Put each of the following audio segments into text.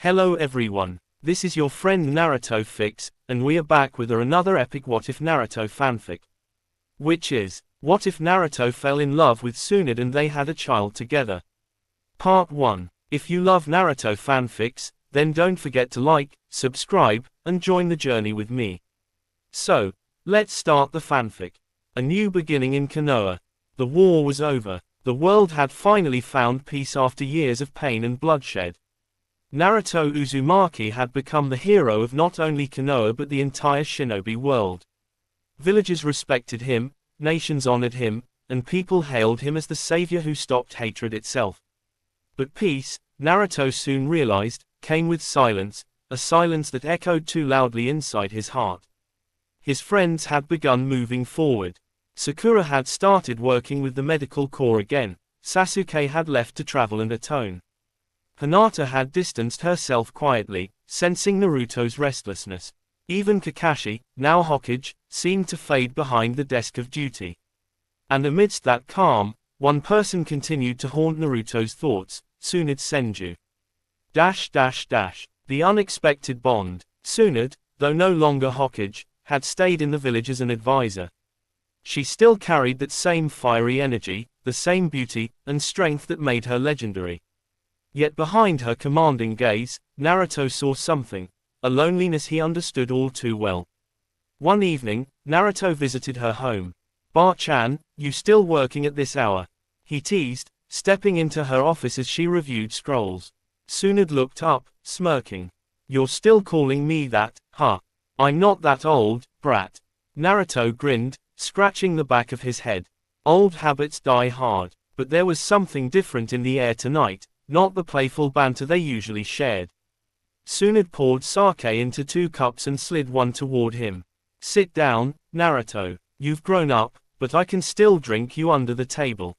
Hello everyone, this is your friend Naruto Fix, and we are back with another epic What If Naruto fanfic. Which is, what if Naruto fell in love with Tsunade and they had a child together? Part 1. If you love Naruto fanfics, then don't forget to like, subscribe, and join the journey with me. So, let's start the fanfic. A new beginning in Konoha. The war was over. The world had finally found peace after years of pain and bloodshed. Naruto Uzumaki had become the hero of not only Konoha but the entire shinobi world. Villagers respected him, nations honored him, and people hailed him as the savior who stopped hatred itself. But peace, Naruto soon realized, came with silence, a silence that echoed too loudly inside his heart. His friends had begun moving forward. Sakura had started working with the medical corps again, Sasuke had left to travel and atone. Hinata had distanced herself quietly, sensing Naruto's restlessness. Even Kakashi, now Hokage, seemed to fade behind the desk of duty. And amidst that calm, one person continued to haunt Naruto's thoughts, Tsunade Senju. The unexpected bond. Tsunade, though no longer Hokage, had stayed in the village as an advisor. She still carried that same fiery energy, the same beauty, and strength that made her legendary. Yet behind her commanding gaze, Naruto saw something, a loneliness he understood all too well. One evening, Naruto visited her home. "Ba-chan, you still working at this hour?" he teased, stepping into her office as she reviewed scrolls. Tsunade looked up, smirking. "You're still calling me that, huh? I'm not that old, brat." Naruto grinned, scratching the back of his head. Old habits die hard, but there was something different in the air tonight, not the playful banter they usually shared. Tsunade poured sake into 2 cups and slid one toward him. "Sit down, Naruto. You've grown up, but I can still drink you under the table."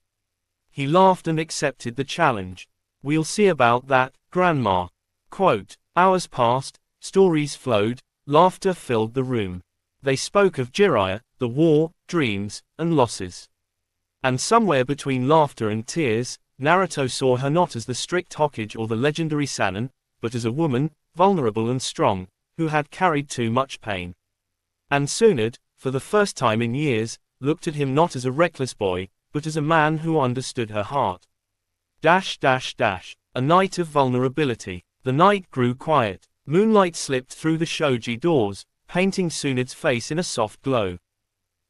He laughed and accepted the challenge. "We'll see about that, Grandma." Quote, hours passed, stories flowed, laughter filled the room. They spoke of Jiraiya, the war, dreams, and losses. And somewhere between laughter and tears, Naruto saw her not as the strict Hokage or the legendary Sannin, but as a woman, vulnerable and strong, who had carried too much pain. And Tsunade, for the first time in years, looked at him not as a reckless boy, but as a man who understood her heart. A night of vulnerability. The night grew quiet. Moonlight slipped through the shoji doors, painting Tsunade's face in a soft glow.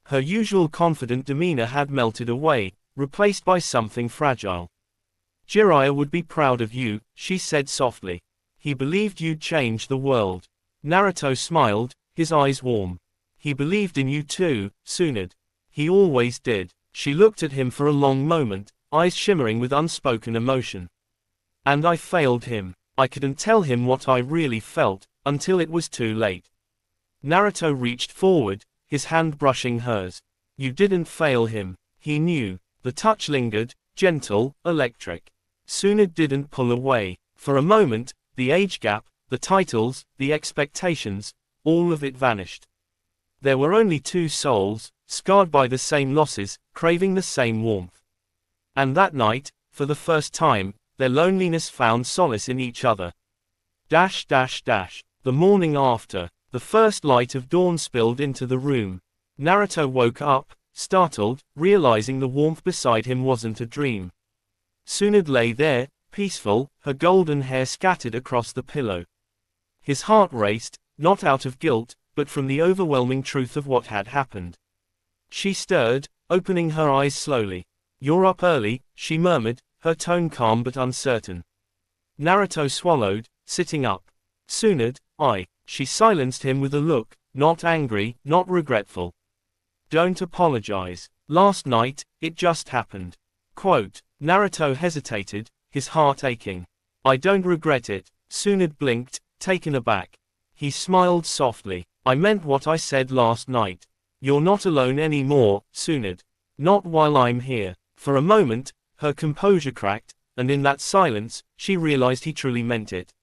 Her usual confident demeanor had melted away, replaced by something fragile. "Jiraiya would be proud of you," she said softly. "He believed you'd change the world." Naruto smiled, his eyes warm. "He believed in you too, Tsunade. He always did." She looked at him for a long moment, eyes shimmering with unspoken emotion. "And I failed him. I couldn't tell him what I really felt, until it was too late." Naruto reached forward, his hand brushing hers. "You didn't fail him. He knew." The touch lingered, gentle, electric. Tsunade didn't pull away. For a moment, the age gap, the titles, the expectations, all of it vanished. There were only 2 souls, scarred by the same losses, craving the same warmth. And that night, for the first time, their loneliness found solace in each other. The morning after, the first light of dawn spilled into the room. Naruto woke up, startled, realizing the warmth beside him wasn't a dream. Tsunade lay there, peaceful, her golden hair scattered across the pillow. His heart raced, not out of guilt, but from the overwhelming truth of what had happened. She stirred, opening her eyes slowly. "You're up early," she murmured, her tone calm but uncertain. Naruto swallowed, sitting up. "Tsunade, She silenced him with a look, not angry, not regretful. "Don't apologize. Last night, it just happened." Quote, Naruto hesitated, his heart aching. "I don't regret it." Tsunade blinked, taken aback. He smiled softly. "I meant what I said last night. You're not alone anymore, Tsunade. Not while I'm here." For a moment, her composure cracked, and in that silence, she realized he truly meant it.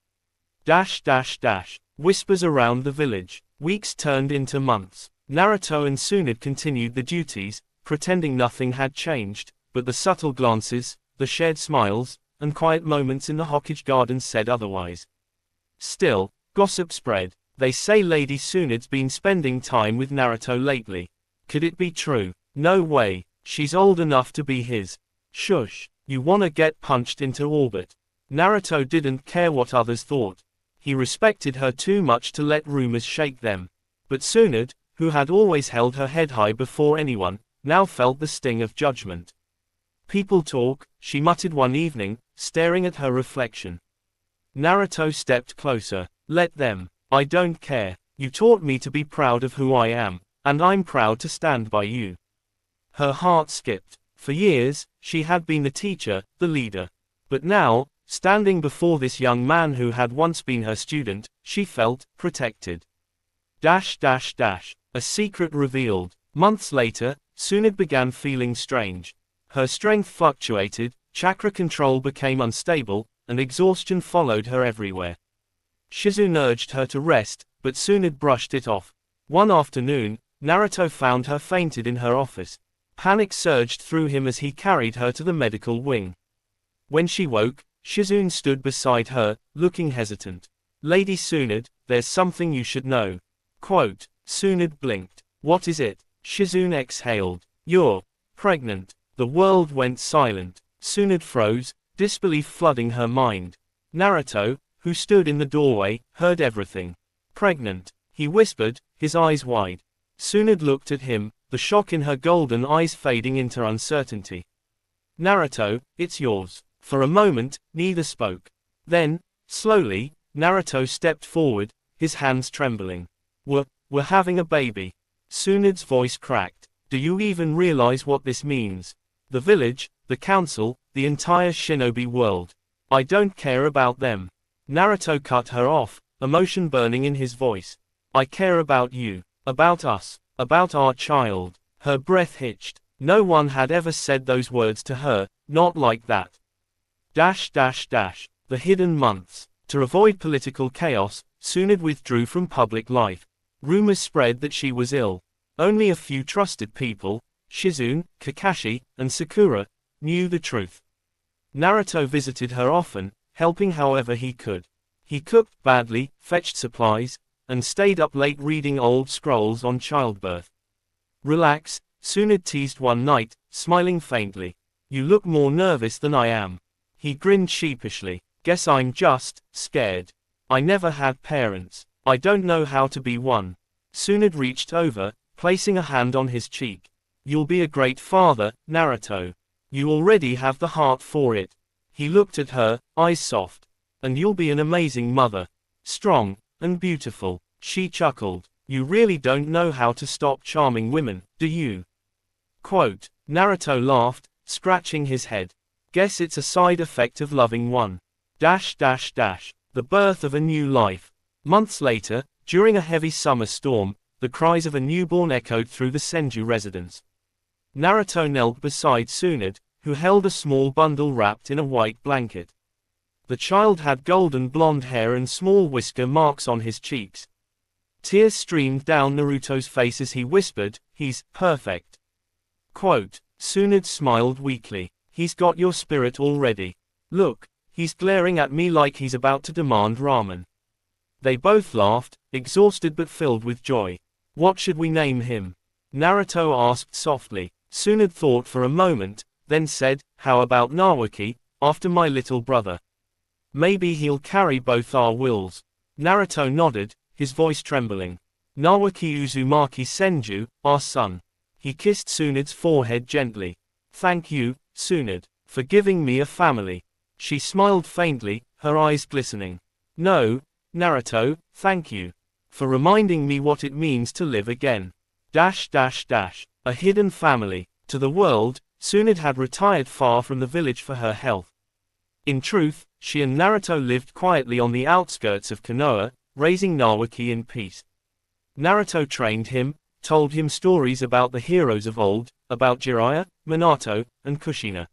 Whispers around the village. Weeks turned into months. Naruto and Tsunade continued the duties, pretending nothing had changed, but the subtle glances, the shared smiles, and quiet moments in the Hokage garden said otherwise. Still, gossip spread. They say Lady Tsunade's been spending time with Naruto lately. Could it be true? No way. She's old enough to be his. Shush. You wanna get punched into orbit. Naruto didn't care what others thought. He respected her too much to let rumors shake them. But Tsunade, who had always held her head high before anyone, now felt the sting of judgment. People talk, she muttered one evening, staring at her reflection. Naruto stepped closer. Let them. I don't care. You taught me to be proud of who I am, and I'm proud to stand by you. Her heart skipped. For years, she had been the teacher, the leader. But now, standing before this young man who had once been her student, she felt protected. A secret revealed. Months later, Tsunade began feeling strange. Her strength fluctuated, chakra control became unstable, and exhaustion followed her everywhere. Shizune urged her to rest, but Tsunade brushed it off. One afternoon, Naruto found her fainted in her office. Panic surged through him as he carried her to the medical wing. When she woke, Shizune stood beside her, looking hesitant. Lady Tsunade, there's something you should know. Quote. Tsunade blinked. What is it? Shizune exhaled. You're pregnant. The world went silent. Tsunade froze, disbelief flooding her mind. Naruto, who stood in the doorway, heard everything. Pregnant, he whispered, his eyes wide. Tsunade looked at him, the shock in her golden eyes fading into uncertainty. Naruto, it's yours. For a moment, neither spoke. Then, slowly, Naruto stepped forward, his hands trembling. We're having a baby. Tsunade's voice cracked. Do you even realize what this means? The village, the council, the entire shinobi world. I don't care about them. Naruto cut her off, emotion burning in his voice. I care about you. About us. About our child. Her breath hitched. No one had ever said those words to her, not like that. The hidden months. To avoid political chaos, Tsunade withdrew from public life. Rumors spread that she was ill. Only a few trusted people, Shizune, Kakashi, and Sakura, knew the truth. Naruto visited her often, helping however he could. He cooked badly, fetched supplies, and stayed up late reading old scrolls on childbirth. Relax, Tsunade teased one night, smiling faintly. You look more nervous than I am. He grinned sheepishly. Guess I'm just scared. I never had parents. I don't know how to be one. Tsunade reached over, placing a hand on his cheek. You'll be a great father, Naruto. You already have the heart for it. He looked at her, eyes soft. And you'll be an amazing mother. Strong, and beautiful. She chuckled. You really don't know how to stop charming women, do you? Quote. Naruto laughed, scratching his head. Guess it's a side effect of loving one. The birth of a new life. Months later, during a heavy summer storm, the cries of a newborn echoed through the Senju residence. Naruto knelt beside Tsunade, who held a small bundle wrapped in a white blanket. The child had golden blonde hair and small whisker marks on his cheeks. Tears streamed down Naruto's face as he whispered, he's perfect. Quote. Tsunade smiled weakly. He's got your spirit already. Look, he's glaring at me like he's about to demand ramen. They both laughed, exhausted but filled with joy. What should we name him? Naruto asked softly. Tsunade thought for a moment, then said, how about Nawaki, after my little brother? Maybe he'll carry both our wills. Naruto nodded, his voice trembling. Nawaki Uzumaki Senju, our son. He kissed Tsunade's forehead gently. Thank you, Tsunade, for giving me a family. She smiled faintly, her eyes glistening. No, Naruto, thank you. For reminding me what it means to live again. A hidden family. To the world, Tsunade had retired far from the village for her health. In truth, she and Naruto lived quietly on the outskirts of Konoha, raising Nawaki in peace. Naruto trained him, told him stories about the heroes of old, about Jiraiya, Minato, and Kushina.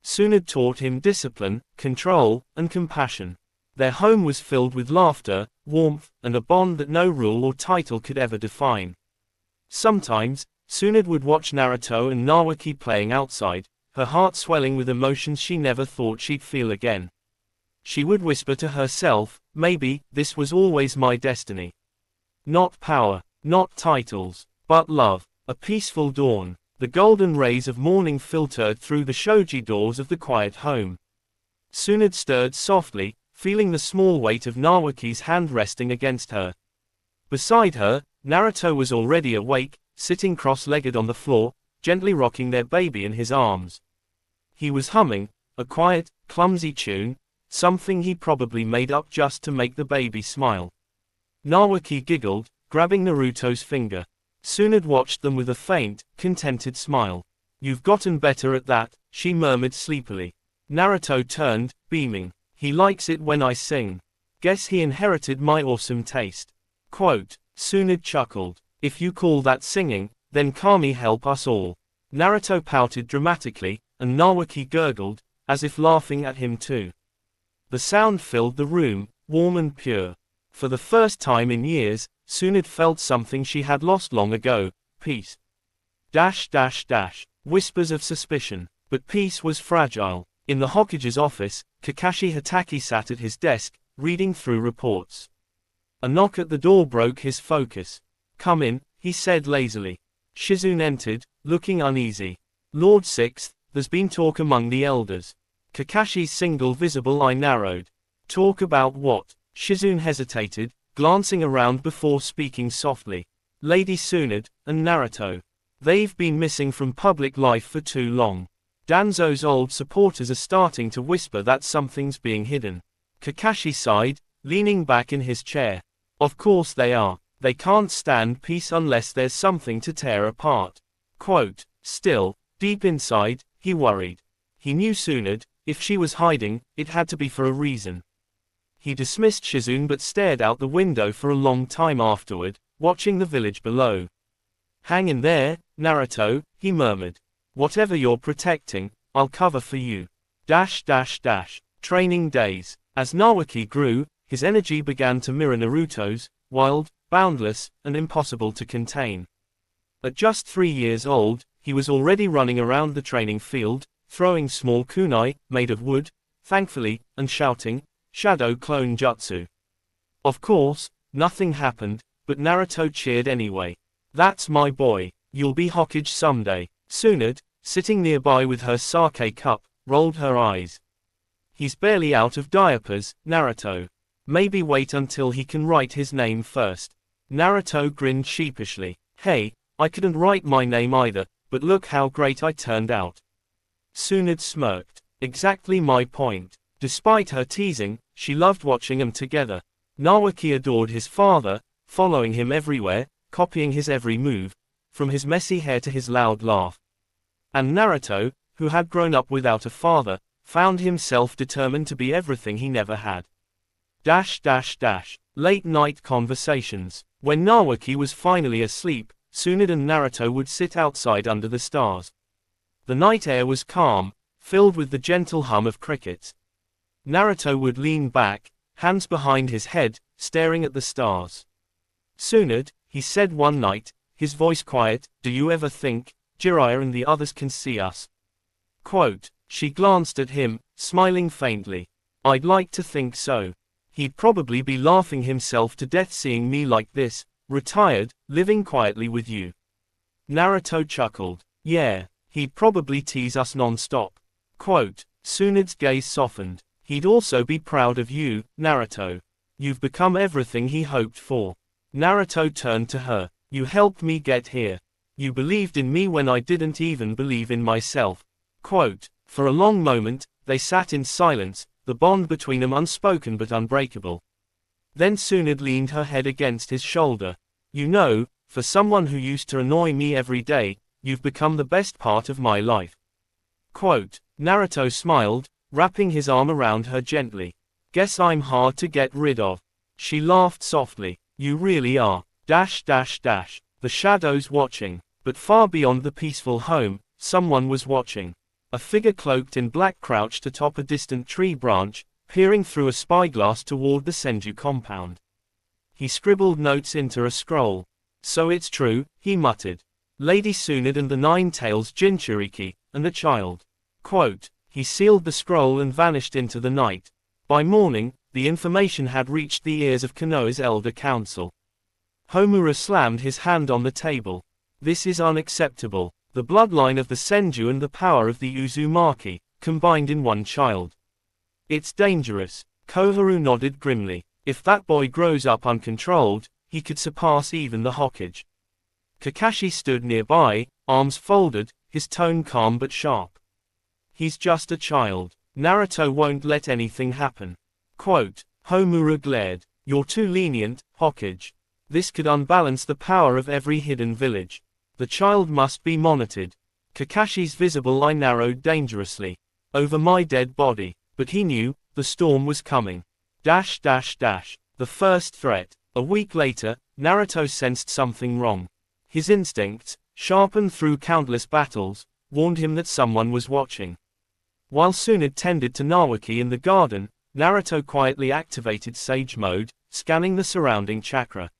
Tsunade taught him discipline, control, and compassion. Their home was filled with laughter, warmth, and a bond that no rule or title could ever define. Sometimes, Tsunade would watch Naruto and Nawaki playing outside, her heart swelling with emotions she never thought she'd feel again. She would whisper to herself, maybe, this was always my destiny. Not power, not titles, but love. A peaceful dawn. The golden rays of morning filtered through the shoji doors of the quiet home. Tsunade stirred softly, feeling the small weight of Naoki's hand resting against her. Beside her, Naruto was already awake, sitting cross-legged on the floor, gently rocking their baby in his arms. He was humming, a quiet, clumsy tune, something he probably made up just to make the baby smile. Naoki giggled, grabbing Naruto's finger. Tsunade watched them with a faint, contented smile. You've gotten better at that, she murmured sleepily. Naruto turned, beaming. He likes it when I sing. Guess he inherited my awesome taste. Quote. Tsunade chuckled. If you call that singing, then Kami help us all. Naruto pouted dramatically, and Naoki gurgled, as if laughing at him too. The sound filled the room, warm and pure. For the first time in years, Tsunade felt something she had lost long ago, peace. Whispers of suspicion. But peace was fragile. In the Hokage's office, Kakashi Hatake sat at his desk, reading through reports. A knock at the door broke his focus. Come in, he said lazily. Shizune entered, looking uneasy. Lord Sixth, there's been talk among the elders. Kakashi's single visible eye narrowed. Talk about what? Shizune hesitated, glancing around before speaking softly. Lady Tsunade, and Naruto. They've been missing from public life for too long. Danzo's old supporters are starting to whisper that something's being hidden. Kakashi sighed, leaning back in his chair. Of course they are. They can't stand peace unless there's something to tear apart. Quote. Still, deep inside, he worried. He knew Tsunade, if she was hiding, it had to be for a reason. He dismissed Shizune but stared out the window for a long time afterward, watching the village below. Hang in there, Naruto, he murmured. Whatever you're protecting, I'll cover for you. Training days. As Naoki grew, his energy began to mirror Naruto's, wild, boundless, and impossible to contain. At just 3 years old, he was already running around the training field, throwing small kunai, made of wood, thankfully, and shouting, Shadow Clone Jutsu. Of course, nothing happened, but Naruto cheered anyway. That's my boy. You'll be Hokage someday. Tsunade, sitting nearby with her sake cup, rolled her eyes. He's barely out of diapers, Naruto. Maybe wait until he can write his name first. Naruto grinned sheepishly. Hey, I couldn't write my name either, but look how great I turned out. Tsunade smirked. Exactly my point. Despite her teasing, she loved watching them together. Naoki adored his father, following him everywhere, copying his every move, from his messy hair to his loud laugh. And Naruto, who had grown up without a father, found himself determined to be everything he never had. Late night conversations. When Naoki was finally asleep, Tsunade and Naruto would sit outside under the stars. The night air was calm, filled with the gentle hum of crickets. Naruto would lean back, hands behind his head, staring at the stars. Tsunade, he said one night, his voice quiet, do you ever think, Jiraiya and the others can see us? Quote. She glanced at him, smiling faintly. I'd like to think so. He'd probably be laughing himself to death seeing me like this, retired, living quietly with you. Naruto chuckled. Yeah, he'd probably tease us non-stop. Quote. Tsunade's gaze softened. He'd also be proud of you, Naruto. You've become everything he hoped for. Naruto turned to her. You helped me get here. You believed in me when I didn't even believe in myself. Quote. For a long moment, they sat in silence, the bond between them unspoken but unbreakable. Then Tsunade leaned her head against his shoulder. You know, for someone who used to annoy me every day, you've become the best part of my life. Quote. Naruto smiled, wrapping his arm around her gently. Guess I'm hard to get rid of. She laughed softly. You really are. The shadows watching. But far beyond the peaceful home, someone was watching. A figure cloaked in black crouched atop a distant tree branch, peering through a spyglass toward the Senju compound. He scribbled notes into a scroll. So it's true, he muttered. Lady Tsunade and the Nine-Tails Jinchuriki, and a child. Quote. He sealed the scroll and vanished into the night. By morning, the information had reached the ears of Konoha's elder council. Homura slammed his hand on the table. This is unacceptable. The bloodline of the Senju and the power of the Uzumaki, combined in one child. It's dangerous. Koharu nodded grimly. If that boy grows up uncontrolled, he could surpass even the Hokage. Kakashi stood nearby, arms folded, his tone calm but sharp. He's just a child. Naruto won't let anything happen. Quote, Homura glared. You're too lenient, Hokage. This could unbalance the power of every hidden village. The child must be monitored. Kakashi's visible eye narrowed dangerously. Over my dead body. But he knew, the storm was coming. The first threat. A week later, Naruto sensed something wrong. His instincts, sharpened through countless battles, warned him that someone was watching. While Tsunade tended to Nawaki in the garden, Naruto quietly activated Sage Mode, scanning the surrounding chakra.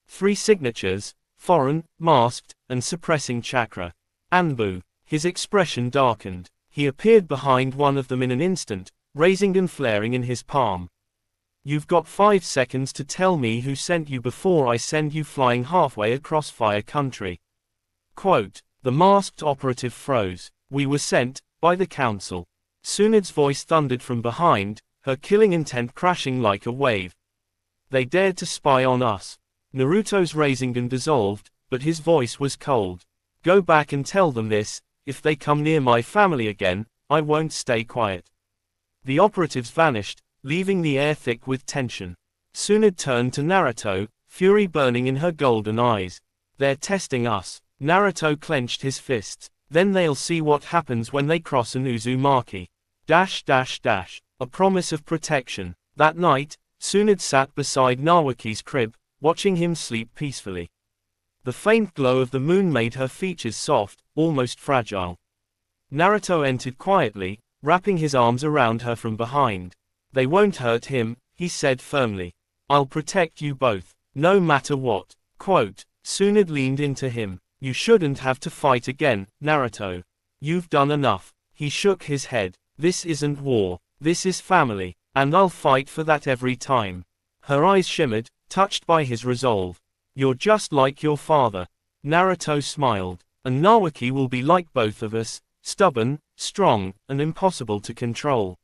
3 signatures: foreign, masked, and suppressing chakra. Anbu. His expression darkened. He appeared behind one of them in an instant, raising and flaring in his palm. You've got 5 seconds to tell me who sent you before I send you flying halfway across Fire Country. Quote, the masked operative froze. We were sent, by the council. Tsunade's voice thundered from behind, her killing intent crashing like a wave. They dared to spy on us. Naruto's Rasengan dissolved, but his voice was cold. Go back and tell them this, if they come near my family again, I won't stay quiet. The operatives vanished, leaving the air thick with tension. Tsunade turned to Naruto, fury burning in her golden eyes. They're testing us. Naruto clenched his fists. Then they'll see what happens when they cross an Uzumaki. A promise of protection. That night, Tsunade sat beside Nawaki's crib, watching him sleep peacefully. The faint glow of the moon made her features soft, almost fragile. Naruto entered quietly, wrapping his arms around her from behind. They won't hurt him, he said firmly. I'll protect you both, no matter what. Quote, Tsunade leaned into him. You shouldn't have to fight again, Naruto. You've done enough. He shook his head. This isn't war. This is family, and I'll fight for that every time. Her eyes shimmered, touched by his resolve. You're just like your father. Naruto smiled. And Nawaki will be like both of us, stubborn, strong, and impossible to control.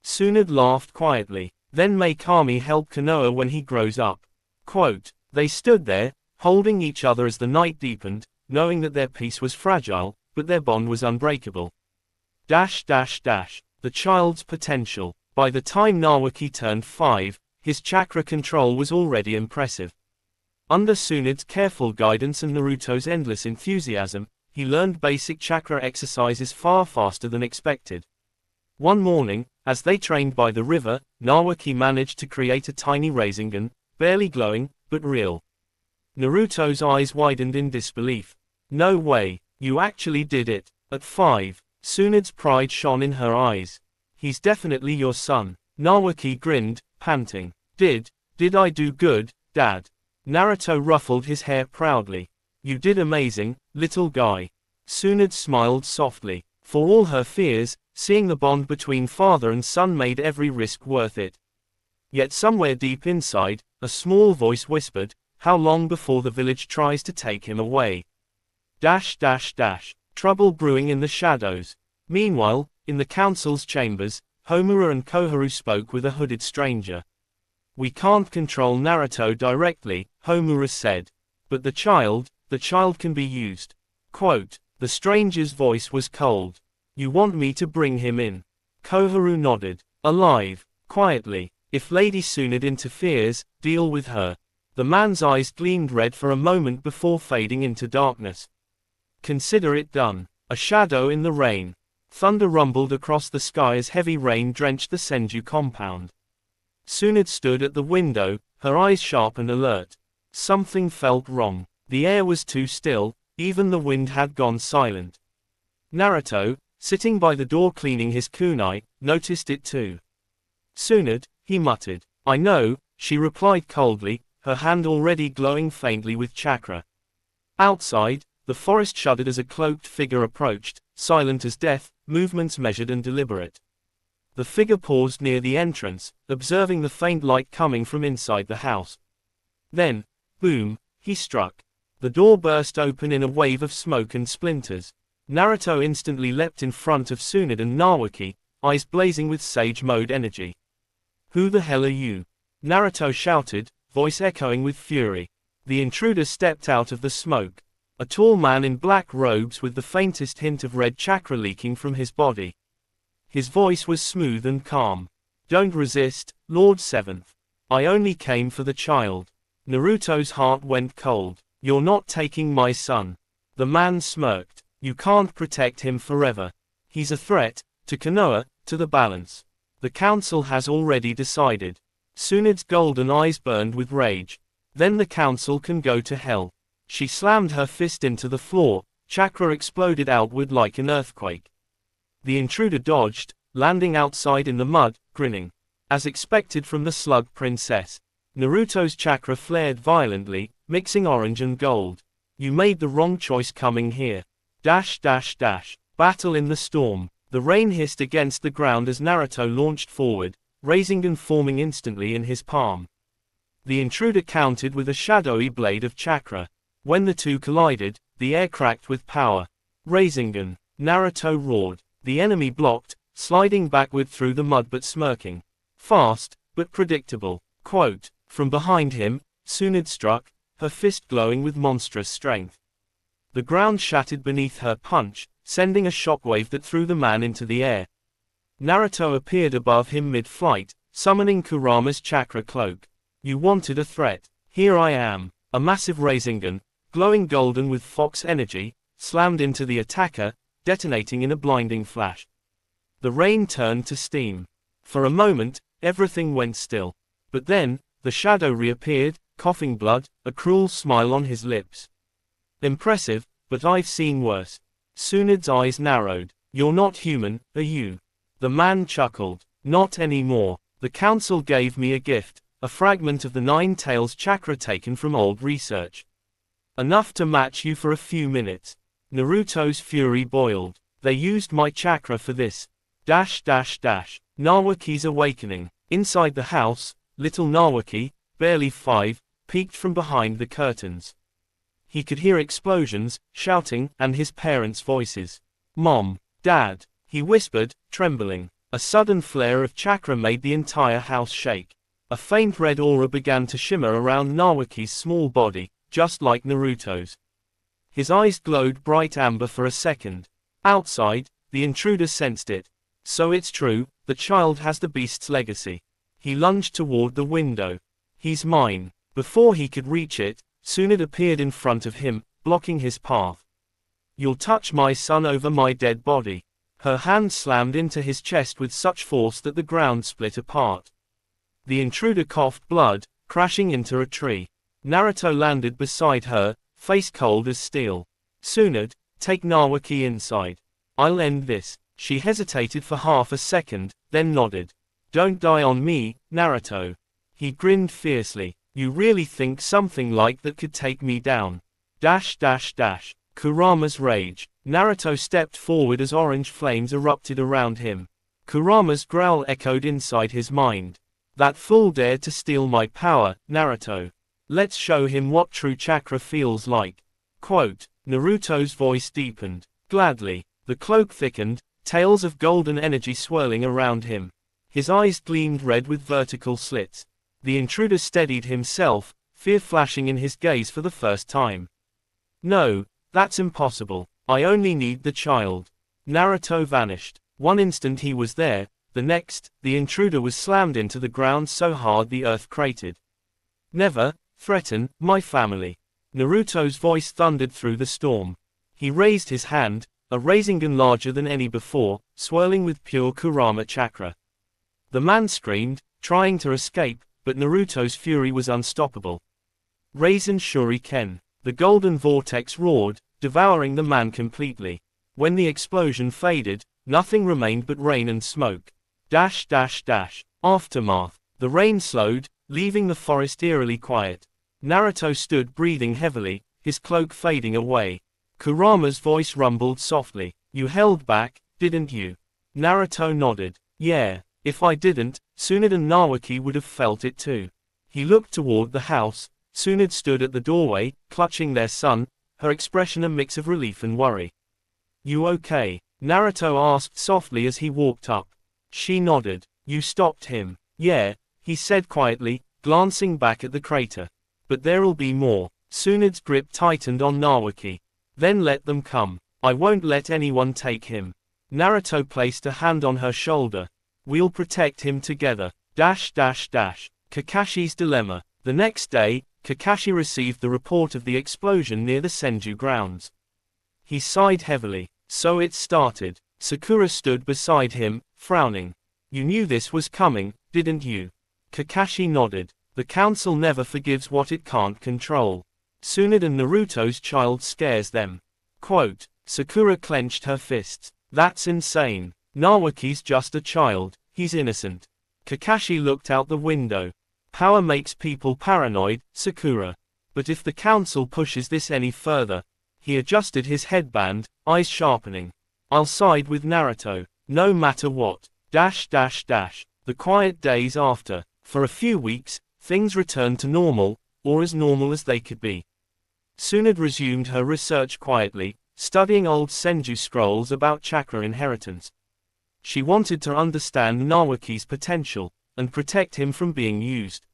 Tsunade laughed quietly. Then may Kami help Konoha when he grows up. Quote, they stood there, holding each other as the night deepened, knowing that their peace was fragile, but their bond was unbreakable. The child's potential. By the time Nawaki turned 5, his chakra control was already impressive. Under Tsunade's careful guidance and Naruto's endless enthusiasm, he learned basic chakra exercises far faster than expected. One morning, as they trained by the river, Nawaki managed to create a tiny Rasengan, barely glowing, but real. Naruto's eyes widened in disbelief. No way, you actually did it. At 5, Tsunade's pride shone in her eyes. He's definitely your son. Nawaki grinned, panting. Did I do good, Dad? Naruto ruffled his hair proudly. You did amazing, little guy. Tsunade smiled softly. For all her fears, seeing the bond between father and son made every risk worth it. Yet somewhere deep inside, a small voice whispered, how long before the village tries to take him away? Trouble brewing in the shadows. Meanwhile, in the council's chambers, Homura and Koharu spoke with a hooded stranger. We can't control Naruto directly, Homura said. But the child can be used. Quote, the stranger's voice was cold. You want me to bring him in? Koharu nodded. Alive. Quietly. If Lady Tsunade interferes, deal with her. The man's eyes gleamed red for a moment before fading into darkness. Consider it done. A shadow in the rain. Thunder rumbled across the sky as heavy rain drenched the Senju compound. Tsunade stood at the window, her eyes sharp and alert. Something felt wrong. The air was too still, even the wind had gone silent. Naruto, sitting by the door cleaning his kunai, noticed it too. Tsunade, he muttered. I know, she replied coldly, her hand already glowing faintly with chakra. Outside, the forest shuddered as a cloaked figure approached, silent as death, movements measured and deliberate. The figure paused near the entrance, observing the faint light coming from inside the house. Then, boom, he struck. The door burst open in a wave of smoke and splinters. Naruto instantly leapt in front of Tsunade and Nawaki, eyes blazing with Sage Mode energy. "Who the hell are you?" Naruto shouted, voice echoing with fury. The intruder stepped out of the smoke. A tall man in black robes with the faintest hint of red chakra leaking from his body. His voice was smooth and calm. "Don't resist, Lord Seventh. I only came for the child." Naruto's heart went cold. "You're not taking my son." The man smirked. "You can't protect him forever. He's a threat, to Konoha, to the balance. The council has already decided." Tsunade's golden eyes burned with rage. "Then the council can go to hell." She slammed her fist into the floor, chakra exploded outward like an earthquake. The intruder dodged, landing outside in the mud, grinning. As expected from the slug princess, Naruto's chakra flared violently, mixing orange and gold. "You made the wrong choice coming here." Battle in the storm. The rain hissed against the ground as Naruto launched forward, Rasengan forming instantly in his palm. The intruder countered with a shadowy blade of chakra. When the two collided, the air cracked with power. Rasengan! Naruto roared. The enemy blocked, sliding backward through the mud but smirking. Fast, but predictable. Quote, from behind him, Tsunade struck, her fist glowing with monstrous strength. The ground shattered beneath her punch, sending a shockwave that threw the man into the air. Naruto appeared above him mid-flight, summoning Kurama's chakra cloak. "You wanted a threat. Here I am." A massive Rasengan, glowing golden with fox energy, slammed into the attacker, detonating in a blinding flash. The rain turned to steam. For a moment, everything went still. But then, the shadow reappeared, coughing blood, a cruel smile on his lips. "Impressive, but I've seen worse." Tsunade's eyes narrowed. "You're not human, are you?" The man chuckled. "Not anymore. The council gave me a gift, a fragment of the Nine Tails chakra taken from old research. Enough to match you for a few minutes." Naruto's fury boiled. "They used my chakra for this. Nawaki's awakening. Inside the house, little Nawaki, barely 5, peeked from behind the curtains. He could hear explosions, shouting, and his parents' voices. "Mom, Dad," he whispered, trembling. A sudden flare of chakra made the entire house shake. A faint red aura began to shimmer around Nawaki's small body, just like Naruto's. His eyes glowed bright amber for a second. Outside, the intruder sensed it. So it's true, the child has the beast's legacy. He lunged toward the window. "He's mine." Before he could reach it, Tsunade appeared in front of him, blocking his path. "You'll touch my son over my dead body." Her hand slammed into his chest with such force that the ground split apart. The intruder coughed blood, crashing into a tree. Naruto landed beside her, face cold as steel. "Tsunade, take Nawaki inside. I'll end this." She hesitated for half a second, then nodded. "Don't die on me, Naruto." He grinned fiercely. "You really think something like that could take me down?" Kurama's rage. Naruto stepped forward as orange flames erupted around him. Kurama's growl echoed inside his mind. "That fool dared to steal my power, Naruto. Let's show him what true chakra feels like." Quote, Naruto's voice deepened. "Gladly." The cloak thickened, tails of golden energy swirling around him. His eyes gleamed red with vertical slits. The intruder steadied himself, fear flashing in his gaze for the first time. "No, that's impossible. I only need the child." Naruto vanished. One instant he was there, the next, the intruder was slammed into the ground so hard the earth cratered. "Never threaten my family." Naruto's voice thundered through the storm. He raised his hand, a Rasengan larger than any before, swirling with pure Kurama chakra. The man screamed, trying to escape, but Naruto's fury was unstoppable. Raisen Shuriken. The golden vortex roared, devouring the man completely. When the explosion faded, nothing remained but rain and smoke. Aftermath. The rain slowed, leaving the forest eerily quiet. Naruto stood breathing heavily, his cloak fading away. Kurama's voice rumbled softly. "You held back, didn't you?" Naruto nodded. Yeah, if I didn't, Tsunade and Nawaki would have felt it too. He looked toward the house. Tsunade stood at the doorway, clutching their son, her expression a mix of relief and worry. You okay? Naruto asked softly as he walked up. She nodded. You stopped him. Yeah, he said quietly, glancing back at the crater. But there'll be more. Tsunade's grip tightened on Nawaki. Then let them come. I won't let anyone take him. Naruto placed a hand on her shoulder. We'll protect him together. Kakashi's dilemma. The next day, Kakashi received the report of the explosion near the Senju grounds. He sighed heavily. So it started. Sakura stood beside him, frowning. You knew this was coming, didn't you? Kakashi nodded. The council never forgives what it can't control. Tsunade and Naruto's child scares them. Quote, Sakura clenched her fists. That's insane. Nawaki's just a child, he's innocent. Kakashi looked out the window. Power makes people paranoid, Sakura. But if the council pushes this any further. He adjusted his headband, eyes sharpening. I'll side with Naruto, no matter what. The quiet days after. For a few weeks, things returned to normal, or as normal as they could be. Tsunade resumed her research quietly, studying old Senju scrolls about chakra inheritance. She wanted to understand Nawaki's potential, and protect him from being used.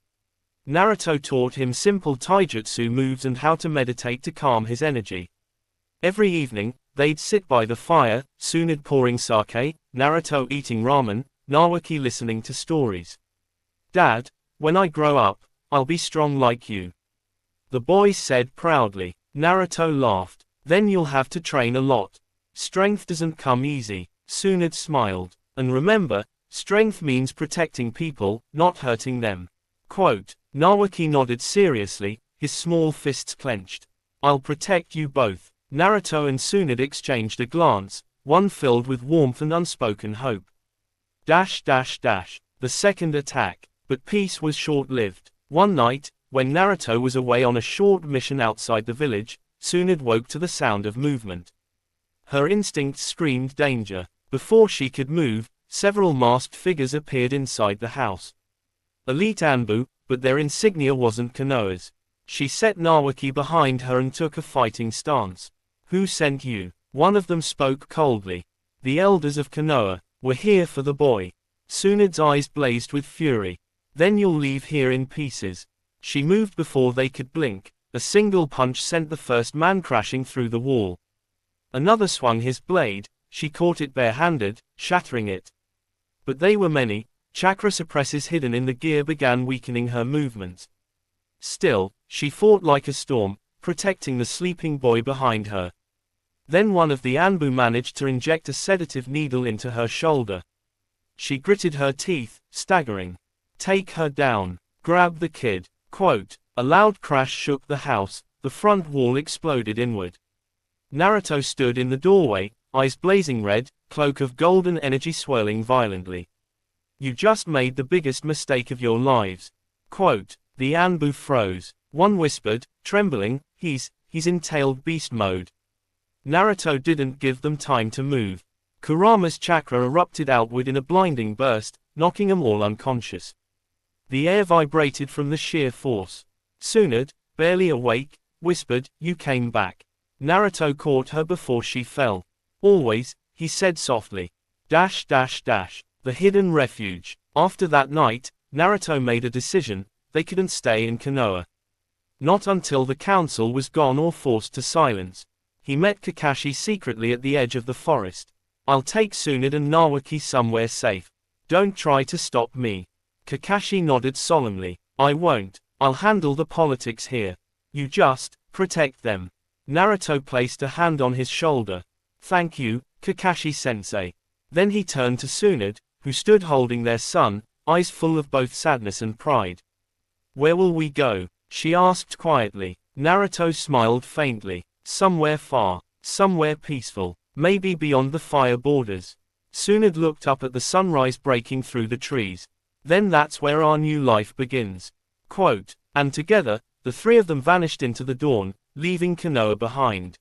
Naruto taught him simple taijutsu moves and how to meditate to calm his energy. Every evening, they'd sit by the fire, Tsunade pouring sake, Naruto eating ramen, Nawaki listening to stories. Dad, when I grow up, I'll be strong like you. The boy said proudly. Naruto laughed. Then you'll have to train a lot. Strength doesn't come easy. Tsunade smiled. And remember, strength means protecting people, not hurting them. Quote, Nawaki nodded seriously, his small fists clenched. I'll protect you both. Naruto and Tsunade exchanged a glance, one filled with warmth and unspoken hope. The second attack. But peace was short-lived. One night, when Naruto was away on a short mission outside the village, Tsunade woke to the sound of movement. Her instincts screamed danger. Before she could move, several masked figures appeared inside the house. Elite Anbu, but their insignia wasn't Konoha's. She set Nawaki behind her and took a fighting stance. Who sent you? One of them spoke coldly. The elders of Konoha. We're here for the boy. Tsunade's eyes blazed with fury. Then you'll leave here in pieces. She moved before they could blink. A single punch sent the first man crashing through the wall. Another swung his blade. She caught it barehanded, shattering it. But they were many. Chakra suppresses hidden in the gear began weakening her movements. Still, she fought like a storm, protecting the sleeping boy behind her. Then one of the Anbu managed to inject a sedative needle into her shoulder. She gritted her teeth, staggering. Take her down. Grab the kid. Quote, a loud crash shook the house, the front wall exploded inward. Naruto stood in the doorway, eyes blazing red, cloak of golden energy swirling violently. You just made the biggest mistake of your lives. Quote, the Anbu froze. One whispered, trembling, he's in tailed beast mode. Naruto didn't give them time to move. Kurama's chakra erupted outward in a blinding burst, knocking them all unconscious. The air vibrated from the sheer force. Tsunade, barely awake, whispered, you came back. Naruto caught her before she fell. Always, he said softly. The hidden refuge. After that night, Naruto made a decision, they couldn't stay in Konoha. Not until the council was gone or forced to silence. He met Kakashi secretly at the edge of the forest. I'll take Tsunade and Nawaki somewhere safe. Don't try to stop me. Kakashi nodded solemnly. I won't. I'll handle the politics here. You just, protect them. Naruto placed a hand on his shoulder. Thank you, Kakashi-sensei. Then he turned to Tsunade, who stood holding their son, eyes full of both sadness and pride. Where will we go? She asked quietly. Naruto smiled faintly. Somewhere far. Somewhere peaceful. Maybe beyond the fire borders. Tsunade looked up at the sunrise breaking through the trees. Then that's where our new life begins. Quote, and together, the three of them vanished into the dawn, leaving Konoha behind.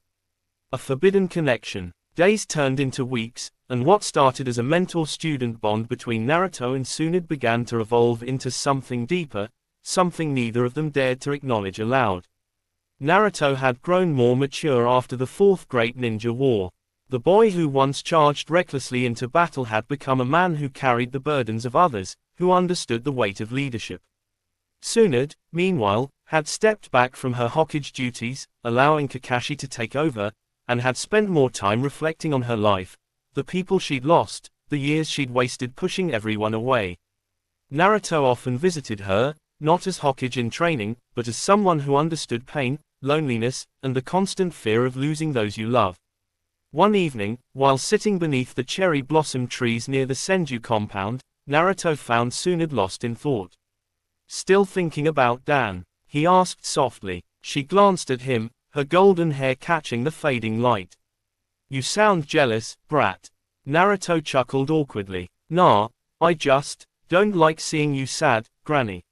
A forbidden connection. Days turned into weeks, and what started as a mentor-student bond between Naruto and Tsunade began to evolve into something deeper, something neither of them dared to acknowledge aloud. Naruto had grown more mature after the Fourth Great Ninja War. The boy who once charged recklessly into battle had become a man who carried the burdens of others, who understood the weight of leadership. Tsunade, meanwhile, had stepped back from her Hokage duties, allowing Kakashi to take over, and had spent more time reflecting on her life, the people she'd lost, the years she'd wasted pushing everyone away. Naruto often visited her, not as Hokage in training, but as someone who understood pain, loneliness, and the constant fear of losing those you love. One evening, while sitting beneath the cherry blossom trees near the Senju compound, Naruto found Tsunade lost in thought. "Still thinking about Dan?" he asked softly. She glanced at him, her golden hair catching the fading light. "You sound jealous, brat." Naruto chuckled awkwardly. "Nah, I just don't like seeing you sad, Granny."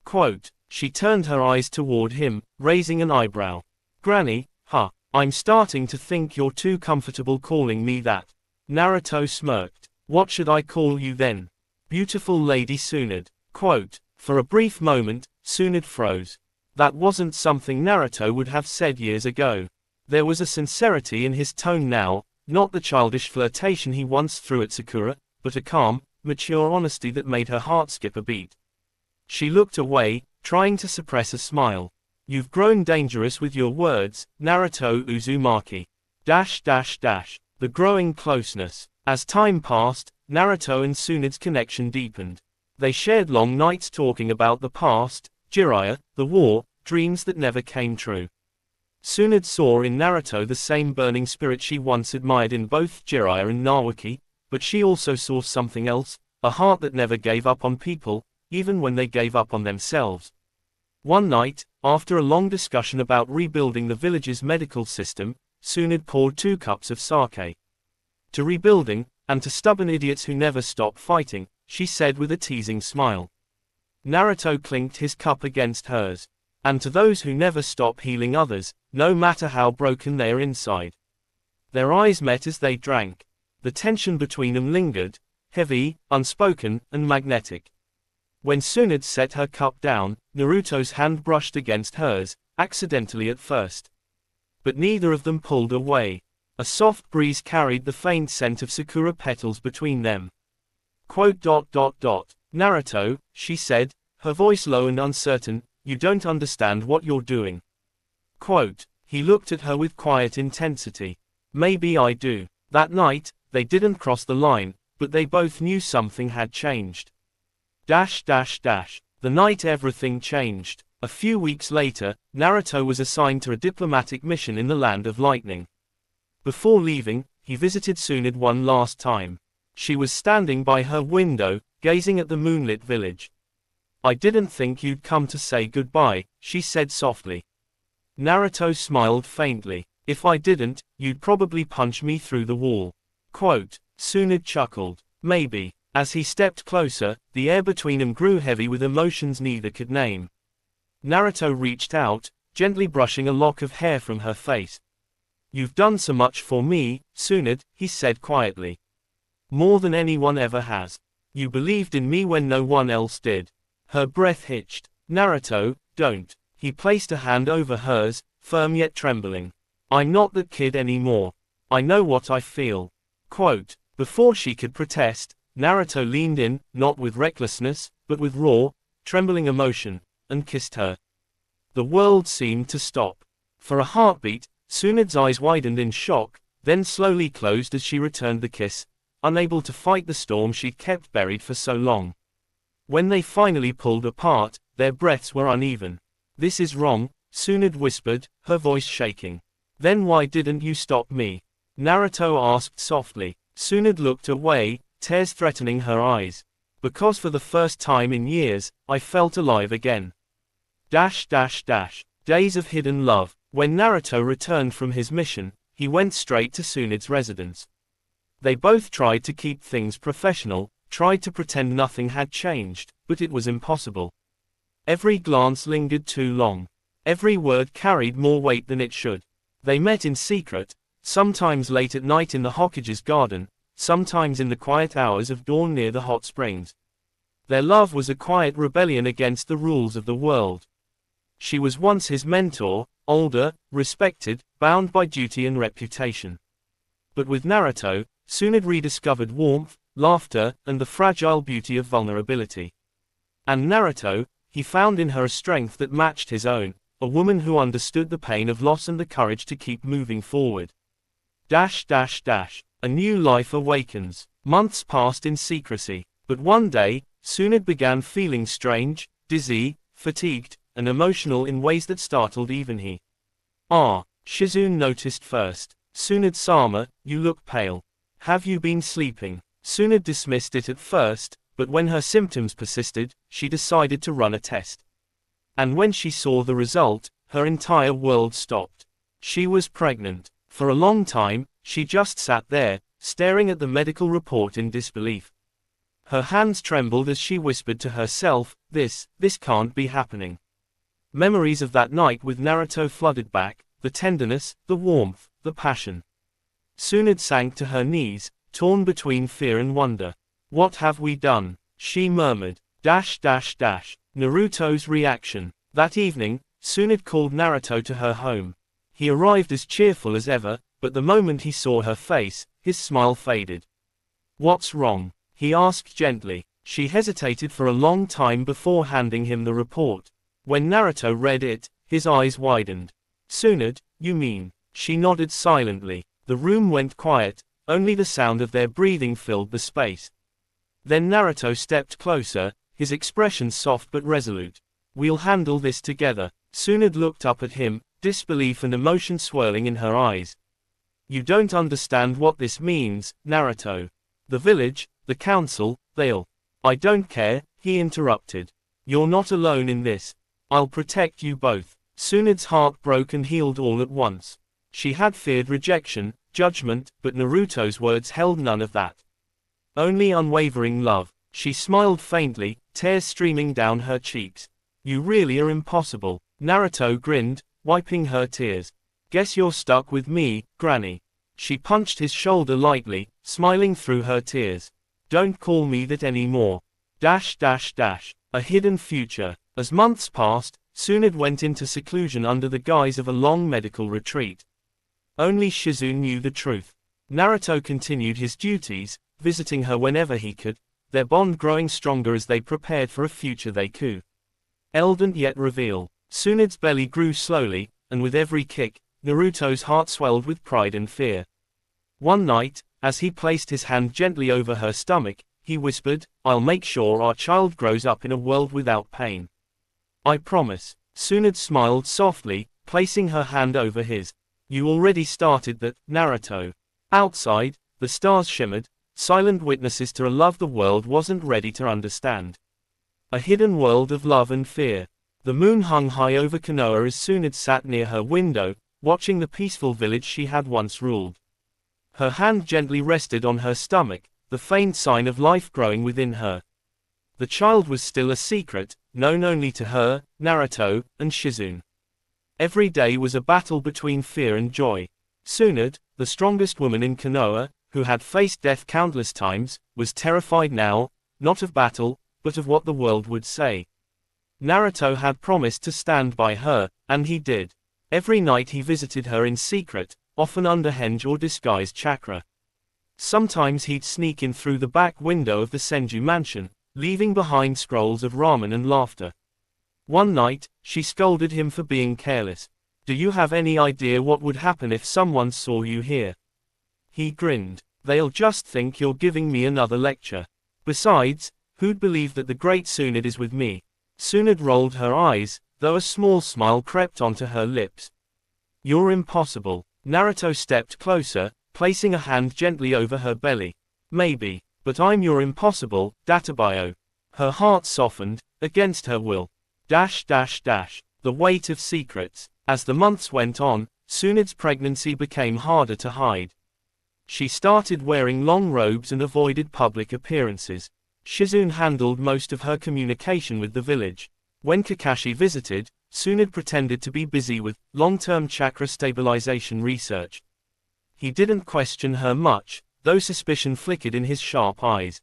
Quote. She turned her eyes toward him, raising an eyebrow. "Granny, huh? I'm starting to think you're too comfortable calling me that." Naruto smirked. "What should I call you then?" "Beautiful Lady Tsunade." Quote. For a brief moment, Tsunade froze. That wasn't something Naruto would have said years ago. There was a sincerity in his tone now, not the childish flirtation he once threw at Sakura, but a calm, mature honesty that made her heart skip a beat. She looked away, trying to suppress a smile. "You've grown dangerous with your words, Naruto Uzumaki. The growing closeness." As time passed, Naruto and Tsunade's connection deepened. They shared long nights talking about the past, Jiraiya, the war, dreams that never came true. Tsunade saw in Naruto the same burning spirit she once admired in both Jiraiya and Naoki, but she also saw something else, a heart that never gave up on people, even when they gave up on themselves. One night, after a long discussion about rebuilding the village's medical system, Tsunade poured 2 cups of sake. "To rebuilding, and to stubborn idiots who never stop fighting," she said with a teasing smile. Naruto clinked his cup against hers. "And to those who never stop healing others, no matter how broken they are inside." Their eyes met as they drank. The tension between them lingered, heavy, unspoken, and magnetic. When Tsunade set her cup down, Naruto's hand brushed against hers, accidentally at first. But neither of them pulled away. A soft breeze carried the faint scent of sakura petals between them. "Naruto," she said, her voice low and uncertain, "you don't understand what you're doing." He looked at her with quiet intensity. "Maybe I do." That night, they didn't cross the line, but they both knew something had changed. The night everything changed. A few weeks later, Naruto was assigned to a diplomatic mission in the Land of Lightning. Before leaving, he visited Tsunade one last time. She was standing by her window, gazing at the moonlit village. "I didn't think you'd come to say goodbye," she said softly. Naruto smiled faintly. "If I didn't, you'd probably punch me through the wall." Tsunade chuckled. "Maybe." As he stepped closer, the air between them grew heavy with emotions neither could name. Naruto reached out, gently brushing a lock of hair from her face. "You've done so much for me, Tsunade," he said quietly. "More than anyone ever has. You believed in me when no one else did." Her breath hitched. "Naruto, don't." He placed a hand over hers, firm yet trembling. "I'm not that kid anymore. I know what I feel." Before she could protest, Naruto leaned in, not with recklessness, but with raw, trembling emotion, and kissed her. The world seemed to stop. For a heartbeat, Tsunade's eyes widened in shock, then slowly closed as she returned the kiss, unable to fight the storm she'd kept buried for so long. When they finally pulled apart, their breaths were uneven. "This is wrong," Tsunade whispered, her voice shaking. "Then why didn't you stop me?" Naruto asked softly. Tsunade looked away, tears threatening her eyes. "Because for the first time in years, I felt alive again." Days of hidden love. When Naruto returned from his mission, he went straight to Tsunade's residence. They both tried to keep things professional, tried to pretend nothing had changed, but it was impossible. Every glance lingered too long. Every word carried more weight than it should. They met in secret, sometimes late at night in the Hokage's garden, sometimes in the quiet hours of dawn near the hot springs. Their love was a quiet rebellion against the rules of the world. She was once his mentor, older, respected, bound by duty and reputation. But with Naruto, Tsunade rediscovered warmth, laughter, and the fragile beauty of vulnerability. And Naruto, he found in her a strength that matched his own, a woman who understood the pain of loss and the courage to keep moving forward. A new life awakens. Months passed in secrecy, but one day, Tsunade began feeling strange, dizzy, fatigued, and emotional in ways that startled even he. Shizune noticed first. Tsunade-sama, you look pale. Have you been sleeping? Tsunade dismissed it at first, but when her symptoms persisted, she decided to run a test. And when she saw the result, her entire world stopped. She was pregnant. For a long time, she just sat there, staring at the medical report in disbelief. Her hands trembled as she whispered to herself, this can't be happening. Memories of that night with Naruto flooded back, the tenderness, the warmth, the passion. Tsunade sank to her knees, torn between fear and wonder. What have we done? She murmured. Naruto's reaction. That evening, Tsunade called Naruto to her home. He arrived as cheerful as ever, but the moment he saw her face, his smile faded. What's wrong? He asked gently. She hesitated for a long time before handing him the report. When Naruto read it, his eyes widened. Tsunade, you mean? She nodded silently. The room went quiet, only the sound of their breathing filled the space. Then Naruto stepped closer, his expression soft but resolute. We'll handle this together. Tsunade looked up at him, disbelief and emotion swirling in her eyes. You don't understand what this means, Naruto. The village, the council, they'll. I don't care, he interrupted. You're not alone in this. I'll protect you both. Tsunade's heart broke and healed all at once. She had feared rejection, judgment, but Naruto's words held none of that. Only unwavering love. She smiled faintly, tears streaming down her cheeks. You really are impossible. Naruto grinned, wiping her tears. Guess you're stuck with me, Granny. She punched his shoulder lightly, smiling through her tears. Don't call me that anymore. A hidden future. As months passed, Tsunade went into seclusion under the guise of a long medical retreat. Only Shizune knew the truth. Naruto continued his duties, visiting her whenever he could, their bond growing stronger as they prepared for a future they could eldent yet reveal. Tsunade's belly grew slowly, and with every kick, Naruto's heart swelled with pride and fear. One night, as he placed his hand gently over her stomach, he whispered, I'll make sure our child grows up in a world without pain. I promise. Tsunade smiled softly, placing her hand over his. You already started that, Naruto. Outside, the stars shimmered, silent witnesses to a love the world wasn't ready to understand. A hidden world of love and fear. The moon hung high over Konoha as Tsunade sat near her window, watching the peaceful village she had once ruled. Her hand gently rested on her stomach, the faint sign of life growing within her. The child was still a secret, known only to her, Naruto, and Shizune. Every day was a battle between fear and joy. Tsunade, the strongest woman in Konoha, who had faced death countless times, was terrified now, not of battle, but of what the world would say. Naruto had promised to stand by her, and he did. Every night he visited her in secret, often under henge or disguised chakra. Sometimes he'd sneak in through the back window of the Senju mansion, leaving behind scrolls of ramen and laughter. One night, she scolded him for being careless. Do you have any idea what would happen if someone saw you here? He grinned. They'll just think you're giving me another lecture. Besides, who'd believe that the great Tsunade is with me? Tsunade rolled her eyes, though a small smile crept onto her lips. You're impossible. Naruto stepped closer, placing a hand gently over her belly. Maybe, but I'm your impossible, Databio. Her heart softened, against her will. The weight of secrets. As the months went on, Tsunade's pregnancy became harder to hide. She started wearing long robes and avoided public appearances. Shizune handled most of her communication with the village. When Kakashi visited, Tsunade pretended to be busy with long-term chakra stabilization research. He didn't question her much, though suspicion flickered in his sharp eyes.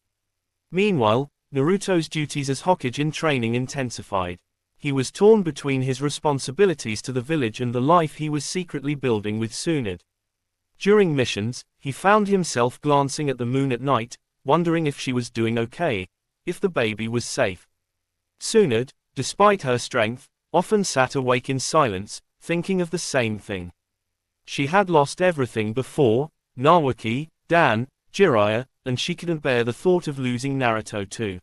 Meanwhile, Naruto's duties as Hokage in training intensified. He was torn between his responsibilities to the village and the life he was secretly building with Tsunade. During missions, he found himself glancing at the moon at night, wondering if she was doing okay, if the baby was safe. Tsunade, despite her strength, often sat awake in silence, thinking of the same thing. She had lost everything before, Nawaki, Dan, Jiraiya, and she couldn't bear the thought of losing Naruto too.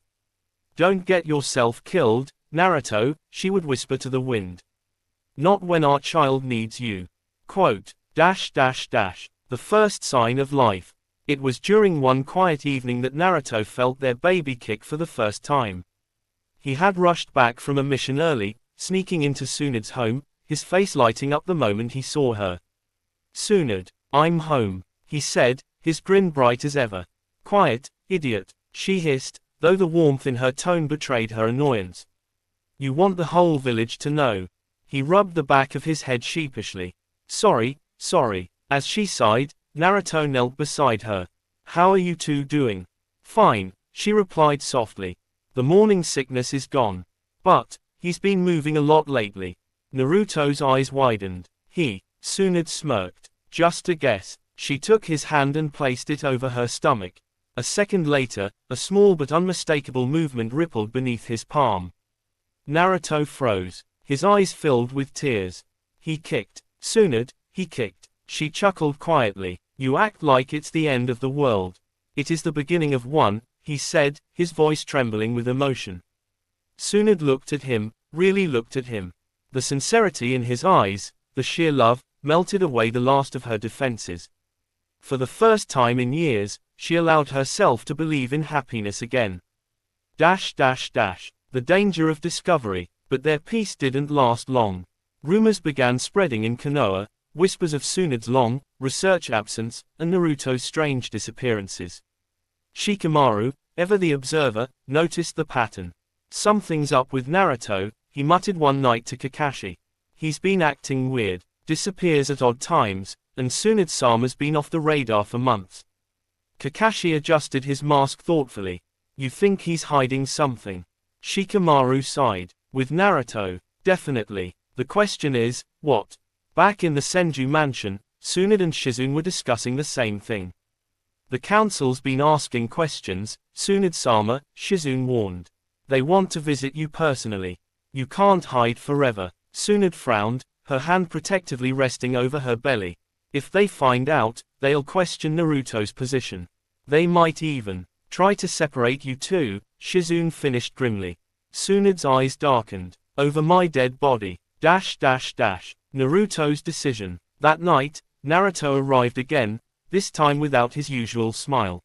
"Don't get yourself killed, Naruto," she would whisper to the wind. "Not when our child needs you." Quote, the first sign of life. It was during one quiet evening that Naruto felt their baby kick for the first time. He had rushed back from a mission early, sneaking into Tsunade's home, his face lighting up the moment he saw her. "Tsunade, I'm home," he said, his grin bright as ever. "Quiet, idiot," she hissed, though the warmth in her tone betrayed her annoyance. "You want the whole village to know." He rubbed the back of his head sheepishly. Sorry. As she sighed, Naruto knelt beside her. "How are you two doing?" "Fine," she replied softly. "The morning sickness is gone. But, he's been moving a lot lately." Naruto's eyes widened. Tsunade smirked. "Just a guess." She took his hand and placed it over her stomach. A second later, a small but unmistakable movement rippled beneath his palm. Naruto froze. His eyes filled with tears. "He kicked. Tsunade, he kicked." She chuckled quietly. "You act like it's the end of the world. It is the beginning of one," he said, his voice trembling with emotion. Tsunade looked at him, really looked at him. The sincerity in his eyes, the sheer love, melted away the last of her defenses. For the first time in years, she allowed herself to believe in happiness again. The danger of discovery, but their peace didn't last long. Rumors began spreading in Konoha, whispers of Tsunade's long, research absence, and Naruto's strange disappearances. Shikamaru, ever the observer, noticed the pattern. "Something's up with Naruto," he muttered one night to Kakashi. "He's been acting weird, disappears at odd times, and Tsunade-sama's been off the radar for months." Kakashi adjusted his mask thoughtfully. "You think he's hiding something?" Shikamaru sighed. "With Naruto, definitely. The question is, what?" Back in the Senju mansion, Tsunade and Shizune were discussing the same thing. "The council's been asking questions, Tsunade-sama," Shizune warned. "They want to visit you personally. You can't hide forever." Tsunade frowned, her hand protectively resting over her belly. "If they find out, they'll question Naruto's position. They might even try to separate you two," Shizune finished grimly. Tsunade's eyes darkened. "Over my dead body. Naruto's decision." That night, Naruto arrived again, this time without his usual smile.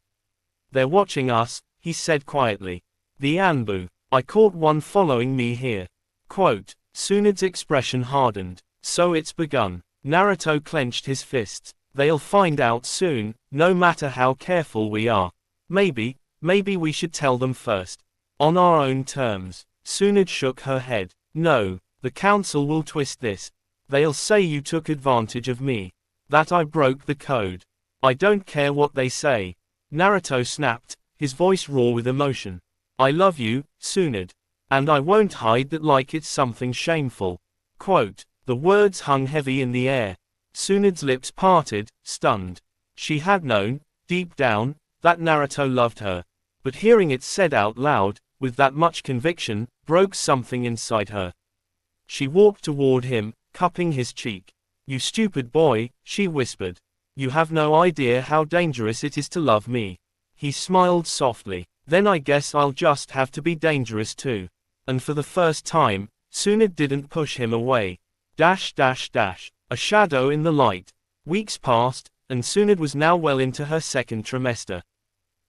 "They're watching us," he said quietly. "The Anbu. I caught one following me here." Quote, Tsunade's expression hardened. "So it's begun." Naruto clenched his fists. "They'll find out soon, no matter how careful we are. Maybe we should tell them first. On our own terms." Tsunade shook her head. "No, the council will twist this. They'll say you took advantage of me. That I broke the code. I don't care what they say." Naruto snapped, his voice raw with emotion. "I love you, Tsunade. And I won't hide that like it's something shameful." Quote, the words hung heavy in the air. Tsunade's lips parted, stunned. She had known, deep down, that Naruto loved her. But hearing it said out loud, with that much conviction, broke something inside her. She walked toward him, cupping his cheek. "You stupid boy," she whispered. "You have no idea how dangerous it is to love me." He smiled softly. "Then I guess I'll just have to be dangerous too." And for the first time, Tsunade didn't push him away. A shadow in the light. Weeks passed, and Tsunade was now well into her second trimester.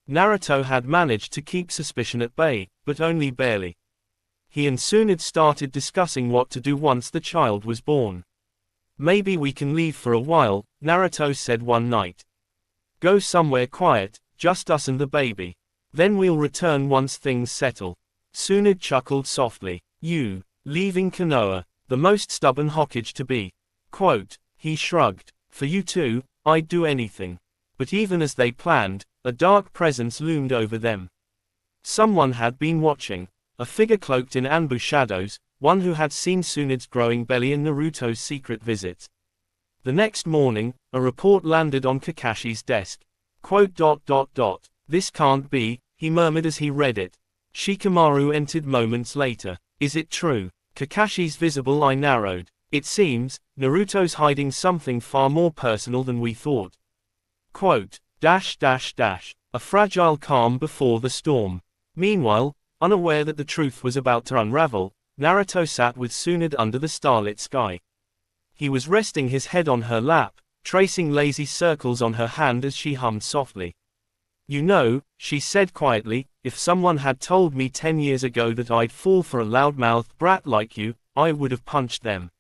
Naruto had managed to keep suspicion at bay, but only barely. He and Tsunade started discussing what to do once the child was born. "Maybe we can leave for a while," Naruto said one night. "Go somewhere quiet, just us and the baby. Then we'll return once things settle." Tsunade chuckled softly. "You, leaving Konoha, the most stubborn Hokage to be." Quote, he shrugged. "For you two, I'd do anything. But even as they planned, a dark presence loomed over them. Someone had been watching. A figure cloaked in Anbu shadows, one who had seen Tsunade's growing belly and Naruto's secret visit. The next morning, a report landed on Kakashi's desk. Quote, "This can't be," he murmured as he read it. Shikamaru entered moments later. "Is it true?" Kakashi's visible eye narrowed. "It seems, Naruto's hiding something far more personal than we thought." Quote, "A fragile calm before the storm." Meanwhile, unaware that the truth was about to unravel, Naruto sat with Tsunade under the starlit sky. He was resting his head on her lap, tracing lazy circles on her hand as she hummed softly. "You know," she said quietly, "if someone had told me 10 years ago that I'd fall for a loudmouthed brat like you, I would have punched them."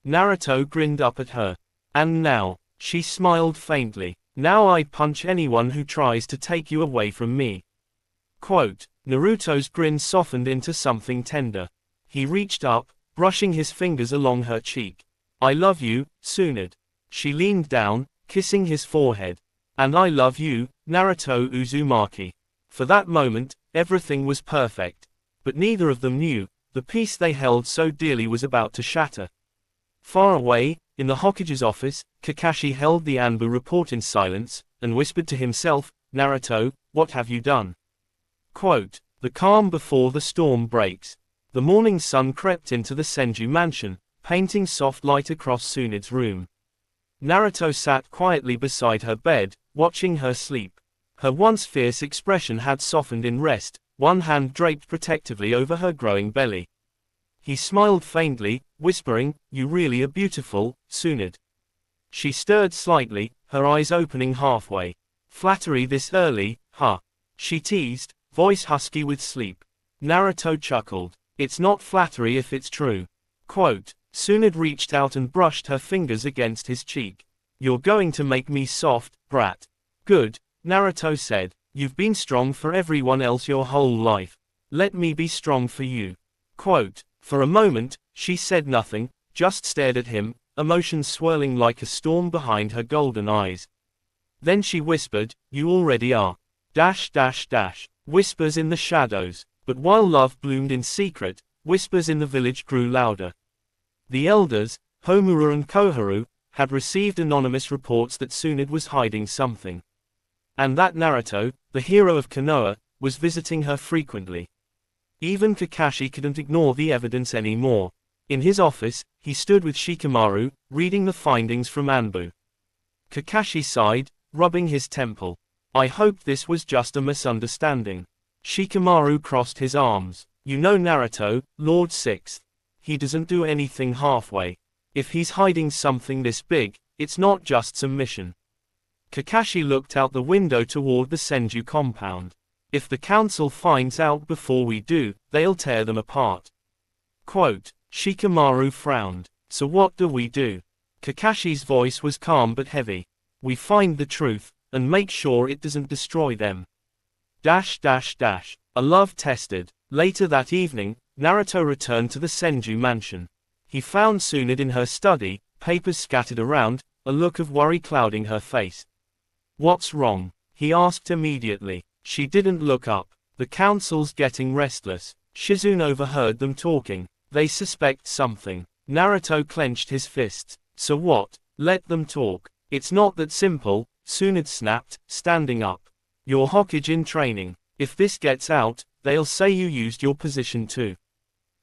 Naruto grinned up at her. "And now," she smiled faintly, "now I'd punch anyone who tries to take you away from me." Quote, Naruto's grin softened into something tender. He reached up, brushing his fingers along her cheek. "I love you, Tsunade." She leaned down, kissing his forehead. "And I love you, Naruto Uzumaki." For that moment, everything was perfect. But neither of them knew, the peace they held so dearly was about to shatter. Far away, in the Hokage's office, Kakashi held the Anbu report in silence, and whispered to himself, "Naruto, what have you done?" Quote, "The calm before the storm breaks." The morning sun crept into the Senju mansion, painting soft light across Tsunade's room. Naruto sat quietly beside her bed, watching her sleep. Her once fierce expression had softened in rest, one hand draped protectively over her growing belly. He smiled faintly, whispering, "You really are beautiful, Tsunade." She stirred slightly, her eyes opening halfway. "Flattery this early, huh?" she teased, voice husky with sleep. Naruto chuckled. "It's not flattery if it's true." Quote, Tsunade reached out and brushed her fingers against his cheek. "You're going to make me soft, brat." "Good," Naruto said. "You've been strong for everyone else your whole life. Let me be strong for you." Quote, for a moment, she said nothing, just stared at him, emotions swirling like a storm behind her golden eyes. Then she whispered, "You already are." Whispers in the shadows. But while love bloomed in secret, whispers in the village grew louder. The elders, Homura and Koharu, had received anonymous reports that Tsunade was hiding something. And that Naruto, the hero of Konoha, was visiting her frequently. Even Kakashi couldn't ignore the evidence anymore. In his office, he stood with Shikamaru, reading the findings from Anbu. Kakashi sighed, rubbing his temple. "I hoped this was just a misunderstanding." Shikamaru crossed his arms. "You know Naruto, Lord Sixth. He doesn't do anything halfway. If he's hiding something this big, it's not just some mission." Kakashi looked out the window toward the Senju compound. "If the council finds out before we do, they'll tear them apart." Quote, Shikamaru frowned. "So what do we do?" Kakashi's voice was calm but heavy. "We find the truth, and make sure it doesn't destroy them." A love tested. Later that evening, Naruto returned to the Senju mansion. He found Tsunade in her study, papers scattered around, a look of worry clouding her face. "What's wrong?" he asked immediately. She didn't look up. "The council's getting restless." Shizune overheard them talking. "They suspect something." Naruto clenched his fists. "So what? Let them talk." "It's not that simple," Tsunade snapped, standing up. "You're Hokage in training. If this gets out, they'll say you used your position too."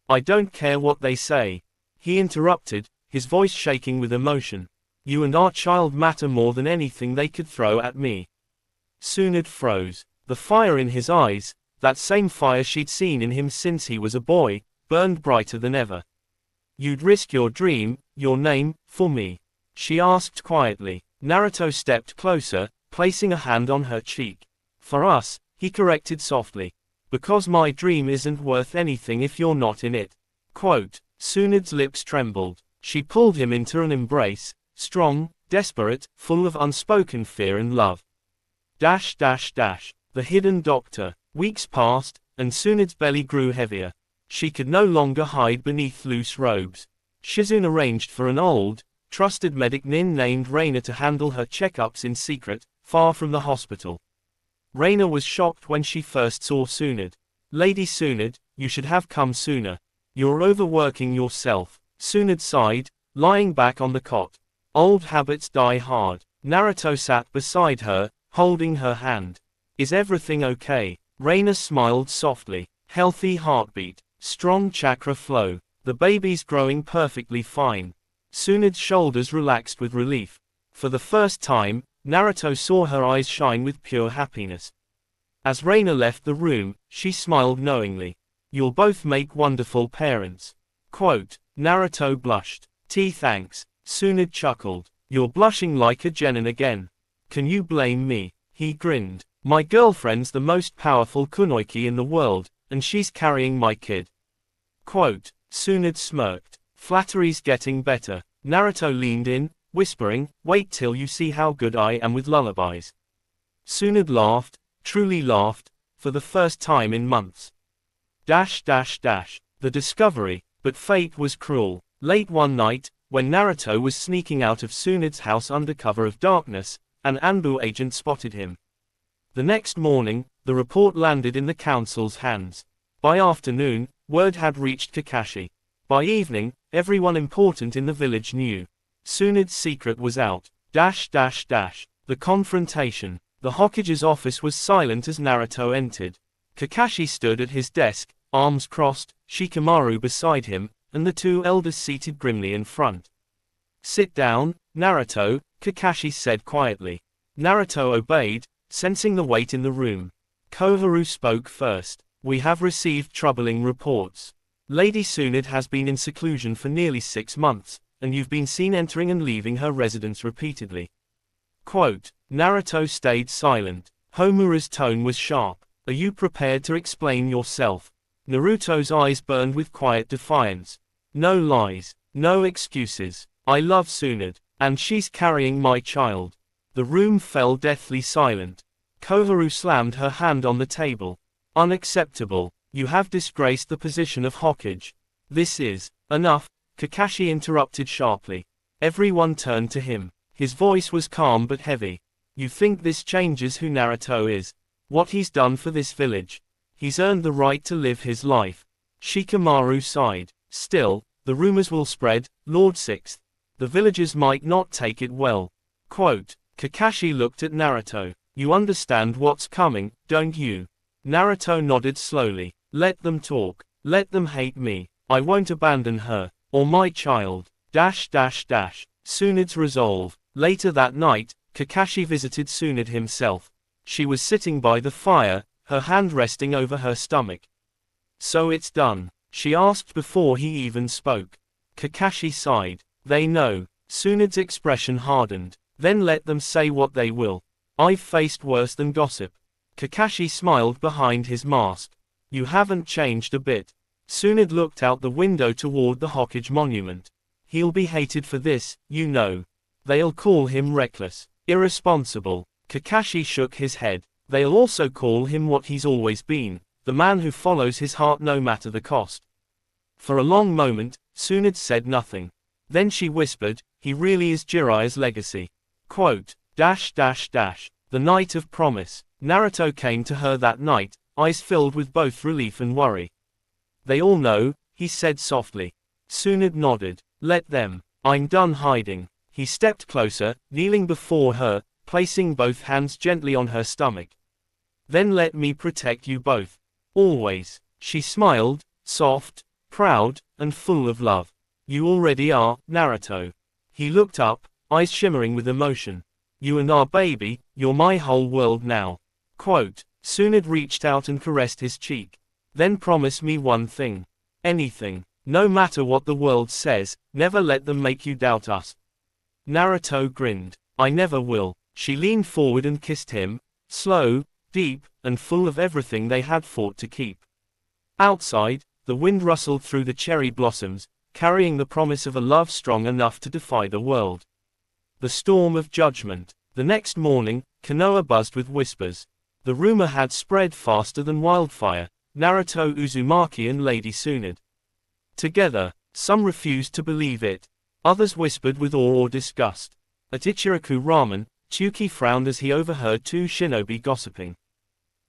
"I don't care what they say," he interrupted, his voice shaking with emotion. "You and our child matter more than anything they could throw at me." Tsunade froze. The fire in his eyes, that same fire she'd seen in him since he was a boy, burned brighter than ever. "You'd risk your dream, your name, for me?" she asked quietly. Naruto stepped closer, placing a hand on her cheek. "For us," he corrected softly. "Because my dream isn't worth anything if you're not in it." Quote, Tsunade's lips trembled. She pulled him into an embrace, strong, desperate, full of unspoken fear and love. The hidden doctor. Weeks passed, and Tsunade's belly grew heavier. She could no longer hide beneath loose robes. Shizune arranged for an old, trusted medic Nin named Reina to handle her checkups in secret, far from the hospital. Reina was shocked when she first saw Tsunade. "Lady Tsunade, you should have come sooner. You're overworking yourself." Tsunade sighed, lying back on the cot. "Old habits die hard." Naruto sat beside her, holding her hand. "Is everything okay?" Reina smiled softly. "Healthy heartbeat. Strong chakra flow. The baby's growing perfectly fine." Tsunade's shoulders relaxed with relief. For the first time, Naruto saw her eyes shine with pure happiness. As Reina left the room, she smiled knowingly. "You'll both make wonderful parents." Quote. Naruto blushed. Thanks." Tsunade chuckled. "You're blushing like a genin again. Can you blame me?" He grinned. "My girlfriend's the most powerful kunoichi in the world, and she's carrying my kid." Quote. Tsunade smirked. "Flattery's getting better." Naruto leaned in, whispering, "Wait till you see how good I am with lullabies." Tsunade laughed, truly laughed, for the first time in months. The discovery, but fate was cruel. Late one night, when Naruto was sneaking out of Tsunade's house under cover of darkness, an Anbu agent spotted him. The next morning, the report landed in the council's hands. By afternoon, word had reached Kakashi. By evening, everyone important in the village knew. Tsunade's secret was out. The confrontation. The Hokage's office was silent as Naruto entered. Kakashi stood at his desk, arms crossed, Shikamaru beside him, and the two elders seated grimly in front. "Sit down, Naruto," Kakashi said quietly. Naruto obeyed, sensing the weight in the room. Koharu spoke first. "We have received troubling reports. Lady Tsunade has been in seclusion for nearly 6 months, and you've been seen entering and leaving her residence repeatedly." Quote. Naruto stayed silent. Homura's tone was sharp. "Are you prepared to explain yourself?" Naruto's eyes burned with quiet defiance. "No lies. No excuses. I love Tsunade, and she's carrying my child." The room fell deathly silent. Koharu slammed her hand on the table. "Unacceptable. You have disgraced the position of Hokage. This is enough," Kakashi interrupted sharply. Everyone turned to him. His voice was calm but heavy. "You think this changes who Naruto is? What he's done for this village? He's earned the right to live his life." Shikamaru sighed. "Still, the rumors will spread, Lord Sixth. The villagers might not take it well." Quote. Kakashi looked at Naruto. "You understand what's coming, don't you?" Naruto nodded slowly. "Let them talk. Let them hate me. I won't abandon her, or my child." Tsunade's resolve. Later that night, Kakashi visited Tsunade himself. She was sitting by the fire, her hand resting over her stomach. "So it's done?" she asked before he even spoke. Kakashi sighed. "They know." Tsunade's expression hardened. "Then let them say what they will. I've faced worse than gossip." Kakashi smiled behind his mask. "You haven't changed a bit." Tsunade looked out the window toward the Hokage monument. "He'll be hated for this, you know. They'll call him reckless, irresponsible." Kakashi shook his head. "They'll also call him what he's always been, the man who follows his heart no matter the cost." For a long moment, Tsunade said nothing. Then she whispered, "He really is Jiraiya's legacy." Quote. The night of promise. Naruto came to her that night, eyes filled with both relief and worry. "They all know," he said softly. Tsunade nodded. "Let them. I'm done hiding." He stepped closer, kneeling before her, placing both hands gently on her stomach. "Then let me protect you both. Always." She smiled, soft, proud, and full of love. "You already are, Naruto." He looked up, eyes shimmering with emotion. "You and our baby, you're my whole world now." Quote. Tsunade reached out and caressed his cheek. "Then promise me one thing. Anything. No matter what the world says, never let them make you doubt us." Naruto grinned. "I never will." She leaned forward and kissed him, slow, deep, and full of everything they had fought to keep. Outside, the wind rustled through the cherry blossoms, carrying the promise of a love strong enough to defy the world. The storm of judgment. The next morning, Konoha buzzed with whispers. The rumor had spread faster than wildfire. Naruto Uzumaki and Lady Tsunade together. Some refused to believe it. Others whispered with awe or disgust. At Ichiraku Ramen, Tsuki frowned as he overheard two shinobi gossiping.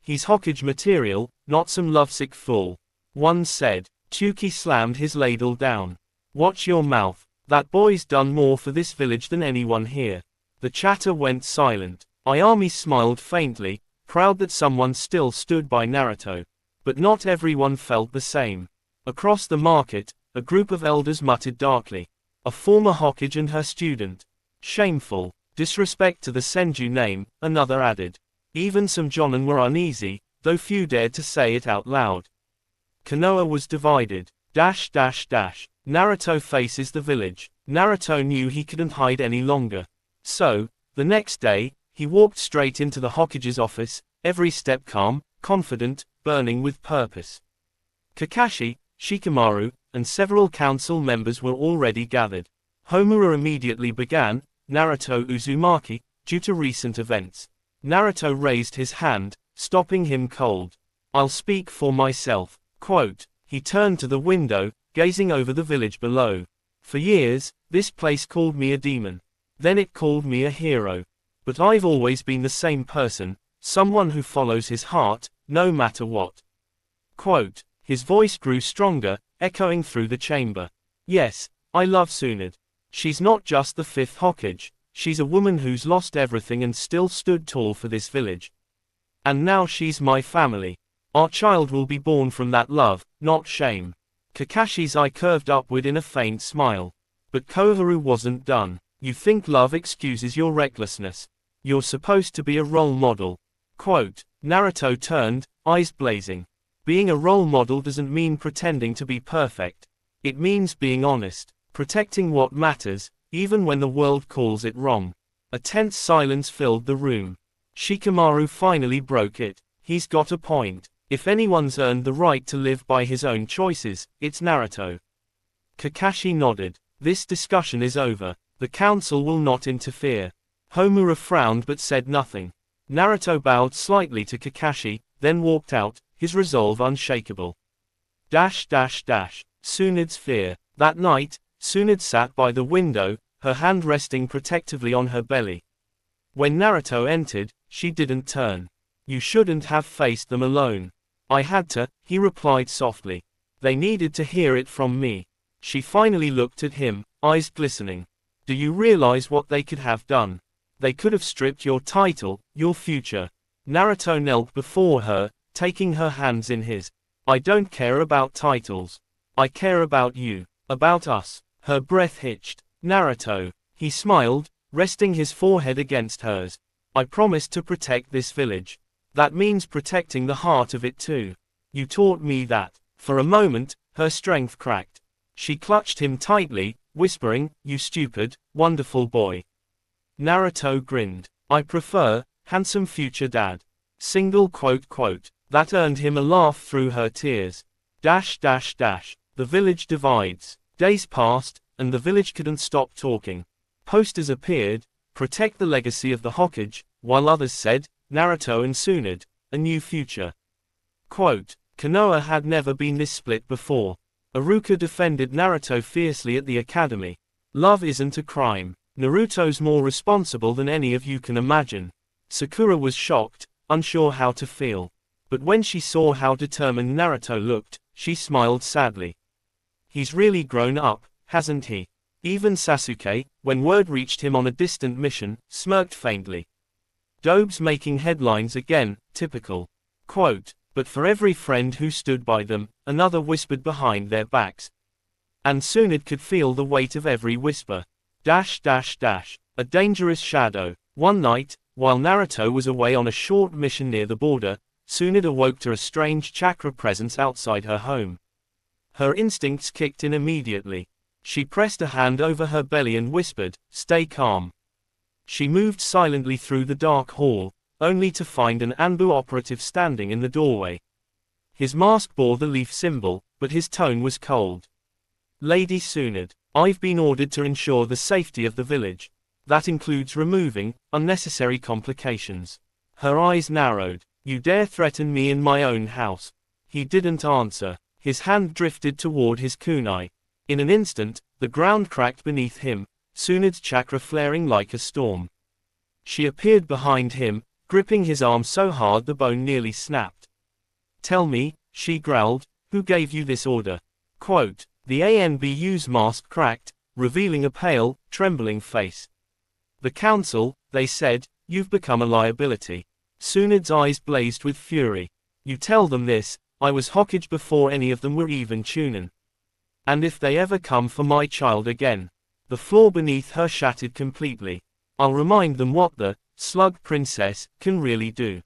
He's Hokage material, not some lovesick fool. One said. Tsuki slammed his ladle down. Watch your mouth. That boy's done more for this village than anyone here. The chatter went silent. Ayami smiled faintly, proud that someone still stood by Naruto. But not everyone felt the same. Across the market, a group of elders muttered darkly. A former Hokage and her student. Shameful. Disrespect to the Senju name, another added. Even some Jonin were uneasy, though few dared to say it out loud. Konoha was divided. Naruto faces the village. Naruto knew he couldn't hide any longer. So, the next day, he walked straight into the Hokage's office, every step calm, confident, burning with purpose. Kakashi, Shikamaru, and several council members were already gathered. Homura immediately began, Naruto Uzumaki, due to recent events. Naruto raised his hand, stopping him cold. I'll speak for myself. Quote. He turned to the window, gazing over the village below. For years, this place called me a demon. Then it called me a hero. But I've always been the same person, someone who follows his heart, no matter what. Quote. His voice grew stronger, echoing through the chamber. Yes, I love Tsunade. She's not just the fifth Hokage, she's a woman who's lost everything and still stood tall for this village. And now she's my family. Our child will be born from that love, not shame. Kakashi's eye curved upward in a faint smile. But Koharu wasn't done. You think love excuses your recklessness. You're supposed to be a role model. Quote. Naruto turned, eyes blazing. Being a role model doesn't mean pretending to be perfect. It means being honest. Protecting what matters, even when the world calls it wrong. A tense silence filled the room. Shikamaru finally broke it. He's got a point. If anyone's earned the right to live by his own choices, it's Naruto. Kakashi nodded. This discussion is over. The council will not interfere. Homura frowned but said nothing. Naruto bowed slightly to Kakashi, then walked out, his resolve unshakable. Tsunade's fear. That night, Tsunade sat by the window, her hand resting protectively on her belly. When Naruto entered, she didn't turn. You shouldn't have faced them alone. I had to, he replied softly. They needed to hear it from me. She finally looked at him, eyes glistening. Do you realize what they could have done? They could have stripped your title, your future. Naruto knelt before her, taking her hands in his. I don't care about titles. I care about you. About us. Her breath hitched. Naruto. He smiled, resting his forehead against hers. I promised to protect this village. That means protecting the heart of it too. You taught me that. For a moment, her strength cracked. She clutched him tightly, whispering, you stupid, wonderful boy. Naruto grinned. I prefer, handsome future dad. Single quote. That earned him a laugh through her tears. The village divides. Days passed, and the village couldn't stop talking. Posters appeared, protect the legacy of the Hokage, while others said, Naruto and Tsunade, a new future. Quote. Konoha had never been this split before. Iruka defended Naruto fiercely at the academy. Love isn't a crime. Naruto's more responsible than any of you can imagine. Sakura was shocked, unsure how to feel. But when she saw how determined Naruto looked, she smiled sadly. He's really grown up, hasn't he? Even Sasuke, when word reached him on a distant mission, smirked faintly. Dobes making headlines again, typical. Quote. But for every friend who stood by them, another whispered behind their backs. And Tsunade could feel the weight of every whisper. A dangerous shadow. One night, while Naruto was away on a short mission near the border, Tsunade awoke to a strange chakra presence outside her home. Her instincts kicked in immediately. She pressed a hand over her belly and whispered, stay calm. She moved silently through the dark hall, only to find an Anbu operative standing in the doorway. His mask bore the leaf symbol, but his tone was cold. Lady Tsunade, I've been ordered to ensure the safety of the village. That includes removing unnecessary complications. Her eyes narrowed. You dare threaten me in my own house? He didn't answer. His hand drifted toward his kunai. In an instant, the ground cracked beneath him, Tsunade's chakra flaring like a storm. She appeared behind him, gripping his arm so hard the bone nearly snapped. "Tell me," she growled, "who gave you this order?" Quote, the ANBU's mask cracked, revealing a pale, trembling face. "The council," they said, "you've become a liability." Tsunade's eyes blazed with fury. "You tell them this, I was Hokage before any of them were even Chunin. And if they ever come for my child again." The floor beneath her shattered completely. "I'll remind them what the Slug Princess can really do."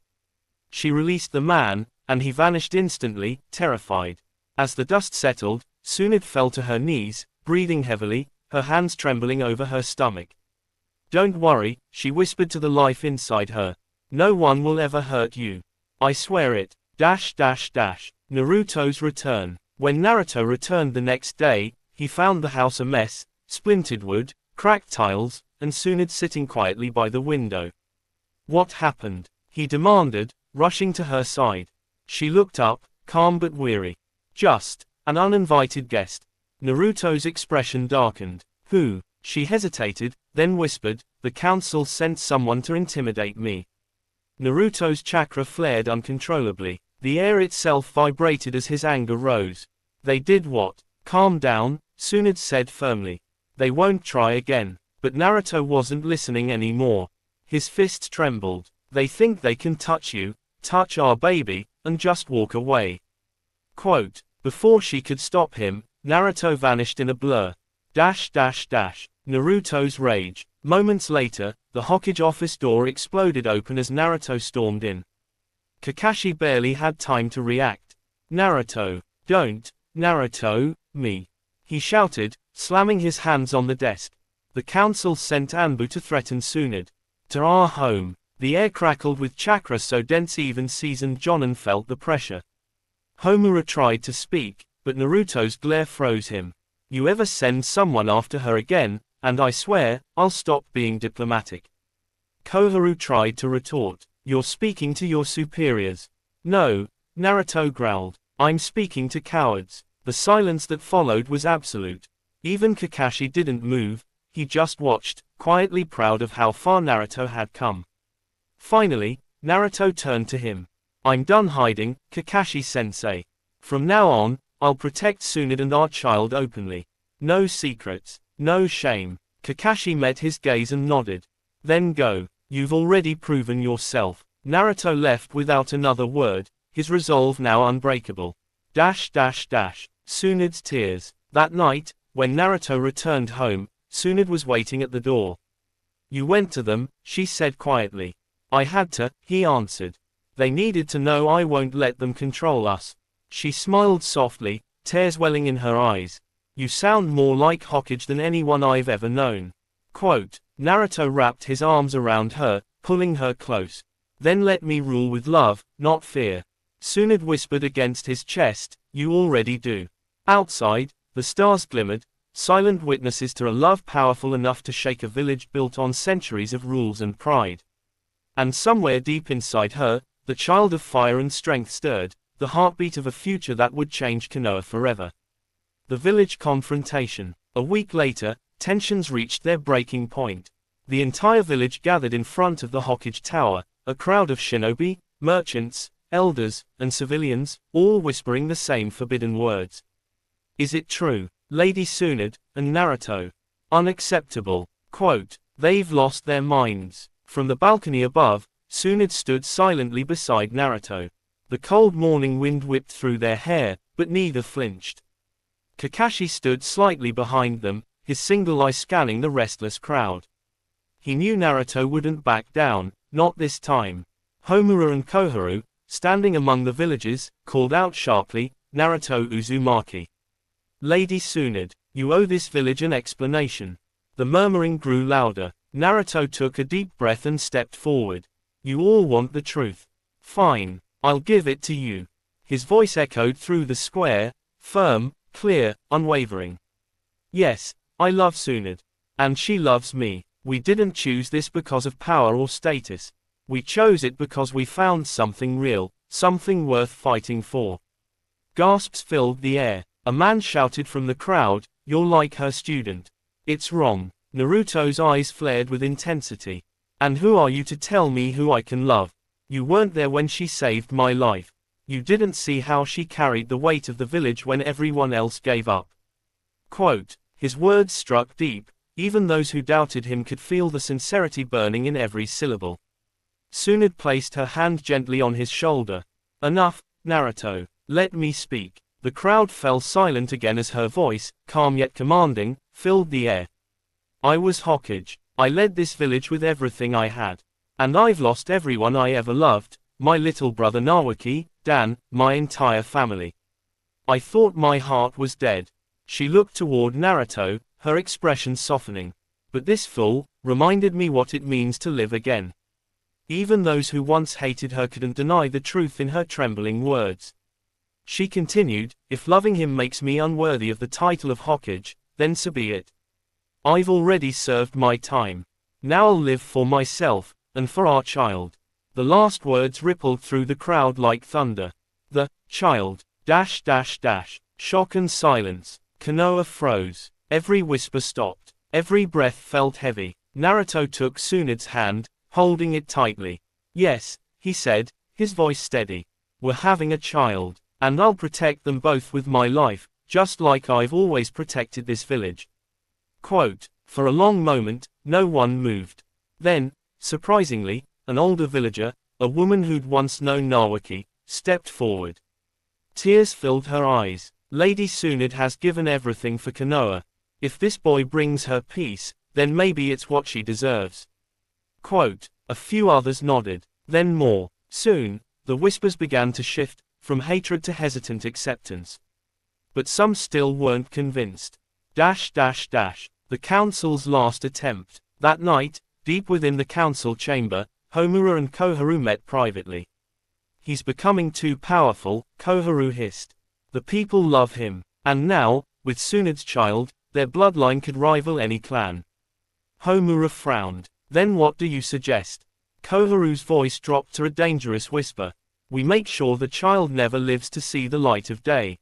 She released the man, and he vanished instantly, terrified. As the dust settled, Tsunade fell to her knees, breathing heavily, her hands trembling over her stomach. "Don't worry," she whispered to the life inside her. "No one will ever hurt you. I swear it. Naruto's return. When Naruto returned the next day, he found the house a mess, splintered wood, cracked tiles, and Tsunade sitting quietly by the window. "What happened?" he demanded, rushing to her side. She looked up, calm but weary. "Just an uninvited guest." Naruto's expression darkened. "Who?" She hesitated, then whispered, "The council sent someone to intimidate me." Naruto's chakra flared uncontrollably. The air itself vibrated as his anger rose. "They did what?" "Calm down," Tsunade said firmly. "They won't try again." But Naruto wasn't listening anymore. His fists trembled. "They think they can touch you, touch our baby, and just walk away." Quote, before she could stop him, Naruto vanished in a blur. Naruto's rage. Moments later, the Hokage office door exploded open as Naruto stormed in. Kakashi barely had time to react. "Naruto, don't, Naruto, me," he shouted, slamming his hands on the desk. "The council sent Anbu to threaten Tsunade. To our home." The air crackled with chakra so dense even seasoned Jonin felt the pressure. Homura tried to speak, but Naruto's glare froze him. "You ever send someone after her again, and I swear, I'll stop being diplomatic." Koharu tried to retort. "You're speaking to your superiors." "No," Naruto growled. "I'm speaking to cowards." The silence that followed was absolute. Even Kakashi didn't move, he just watched, quietly proud of how far Naruto had come. Finally, Naruto turned to him. "I'm done hiding, Kakashi-sensei. From now on, I'll protect Tsunade and our child openly. No secrets, no shame." Kakashi met his gaze and nodded. "Then go. You've already proven yourself." Naruto left without another word, his resolve now unbreakable. Tsunade's tears. That night, when Naruto returned home, Tsunade was waiting at the door. "You went to them," she said quietly. "I had to," he answered. "They needed to know I won't let them control us." She smiled softly, tears welling in her eyes. "You sound more like Hokage than anyone I've ever known." Quote, Naruto wrapped his arms around her, pulling her close. "Then let me rule with love, not fear." Tsunade whispered against his chest, "You already do." Outside, the stars glimmered, silent witnesses to a love powerful enough to shake a village built on centuries of rules and pride. And somewhere deep inside her, the child of fire and strength stirred, the heartbeat of a future that would change Konoha forever. The village confrontation. A week later, tensions reached their breaking point. The entire village gathered in front of the Hokage Tower, a crowd of shinobi, merchants, elders, and civilians, all whispering the same forbidden words. "Is it true? Lady Tsunade and Naruto. Unacceptable." Quote, "They've lost their minds." From the balcony above, Tsunade stood silently beside Naruto. The cold morning wind whipped through their hair, but neither flinched. Kakashi stood slightly behind them, his single eye scanning the restless crowd. He knew Naruto wouldn't back down, not this time. Homura and Koharu, standing among the villagers, called out sharply, "Naruto Uzumaki. Lady Tsunade, you owe this village an explanation." The murmuring grew louder. Naruto took a deep breath and stepped forward. "You all want the truth. Fine, I'll give it to you." His voice echoed through the square, firm, clear, unwavering. "Yes, I love Tsunade. And she loves me. We didn't choose this because of power or status. We chose it because we found something real, something worth fighting for." Gasps filled the air. A man shouted from the crowd, you're like her student. It's wrong. Naruto's eyes flared with intensity. And who are you to tell me who I can love? You weren't there when she saved my life. You didn't see how she carried the weight of the village when everyone else gave up. Quote, his words struck deep, even those who doubted him could feel the sincerity burning in every syllable. Tsunade placed her hand gently on his shoulder. Enough, Naruto. Let me speak. The crowd fell silent again as her voice, calm yet commanding, filled the air. I was Hokage. I led this village with everything I had. And I've lost everyone I ever loved, my little brother Naruto, Dan, my entire family. I thought my heart was dead. She looked toward Naruto, her expression softening. But this fool reminded me what it means to live again. Even those who once hated her couldn't deny the truth in her trembling words. She continued, if loving him makes me unworthy of the title of Hokage, then so be it. I've already served my time. Now I'll live for myself, and for our child. The last words rippled through the crowd like thunder. The child, shock and silence. Konoha froze. Every whisper stopped. Every breath felt heavy. Naruto took Tsunade's hand, holding it tightly. Yes, he said, his voice steady. We're having a child, and I'll protect them both with my life, just like I've always protected this village. Quote, for a long moment, no one moved. Then, surprisingly, an older villager, a woman who'd once known Naruto, stepped forward. Tears filled her eyes. Lady Tsunade has given everything for Konoha. If this boy brings her peace, then maybe it's what she deserves. Quote, a few others nodded. Then more. Soon, the whispers began to shift, from hatred to hesitant acceptance. But some still weren't convinced. The council's last attempt. That night, deep within the council chamber, Homura and Koharu met privately. He's becoming too powerful, Koharu hissed. The people love him. And now, with Tsunade's child, their bloodline could rival any clan. Homura frowned. Then what do you suggest? Koharu's voice dropped to a dangerous whisper. We make sure the child never lives to see the light of day.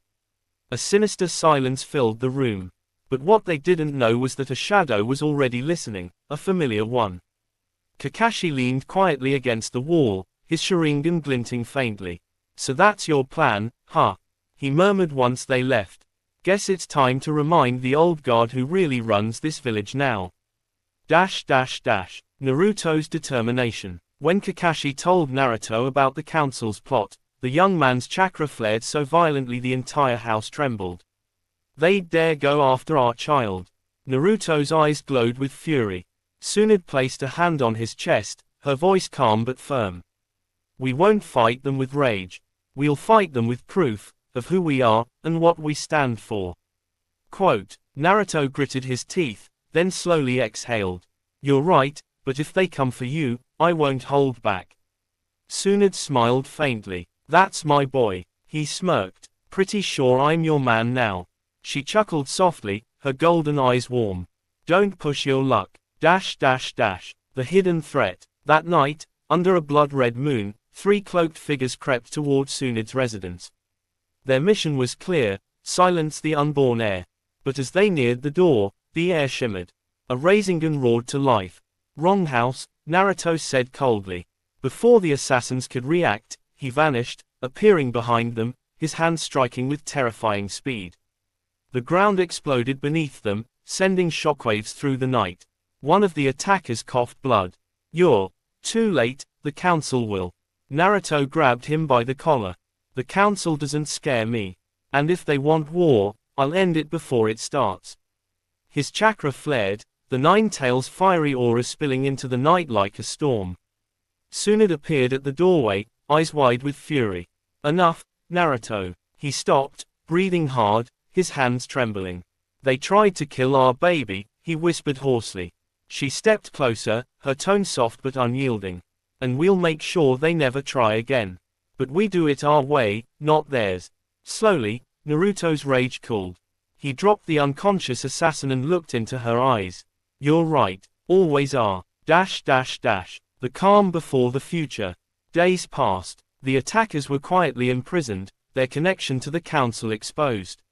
A sinister silence filled the room. But what they didn't know was that a shadow was already listening, a familiar one. Kakashi leaned quietly against the wall, his Sharingan glinting faintly. So that's your plan, huh? He murmured once they left. Guess it's time to remind the old guard who really runs this village now. Naruto's determination. When Kakashi told Naruto about the council's plot, the young man's chakra flared so violently the entire house trembled. They'd dare go after our child. Naruto's eyes glowed with fury. Tsunade placed a hand on his chest, her voice calm but firm. We won't fight them with rage. We'll fight them with proof of who we are and what we stand for. Quote, Naruto gritted his teeth, then slowly exhaled. You're right, but if they come for you, I won't hold back. Tsunade smiled faintly. That's my boy. He smirked. Pretty sure I'm your man now. She chuckled softly, her golden eyes warm. Don't push your luck. The hidden threat. That night, under a blood-red moon, 3 cloaked figures crept toward Tsunade's residence. Their mission was clear, silence the unborn heir. But as they neared the door, the air shimmered. A Rasengan roared to life. Wrong house, Naruto said coldly. Before the assassins could react, he vanished, appearing behind them, his hand striking with terrifying speed. The ground exploded beneath them, sending shockwaves through the night. One of the attackers coughed blood. You're too late, the council will. Naruto grabbed him by the collar. The council doesn't scare me. And if they want war, I'll end it before it starts. His chakra flared, the 9 tails' fiery aura spilling into the night like a storm. Tsunade appeared at the doorway, eyes wide with fury. Enough, Naruto. He stopped, breathing hard, his hands trembling. They tried to kill our baby, he whispered hoarsely. She stepped closer, her tone soft but unyielding. And we'll make sure they never try again. But we do it our way, not theirs. Slowly, Naruto's rage cooled. He dropped the unconscious assassin and looked into her eyes. You're right, always are. The calm before the future. Days passed. The attackers were quietly imprisoned, their connection to the council exposed.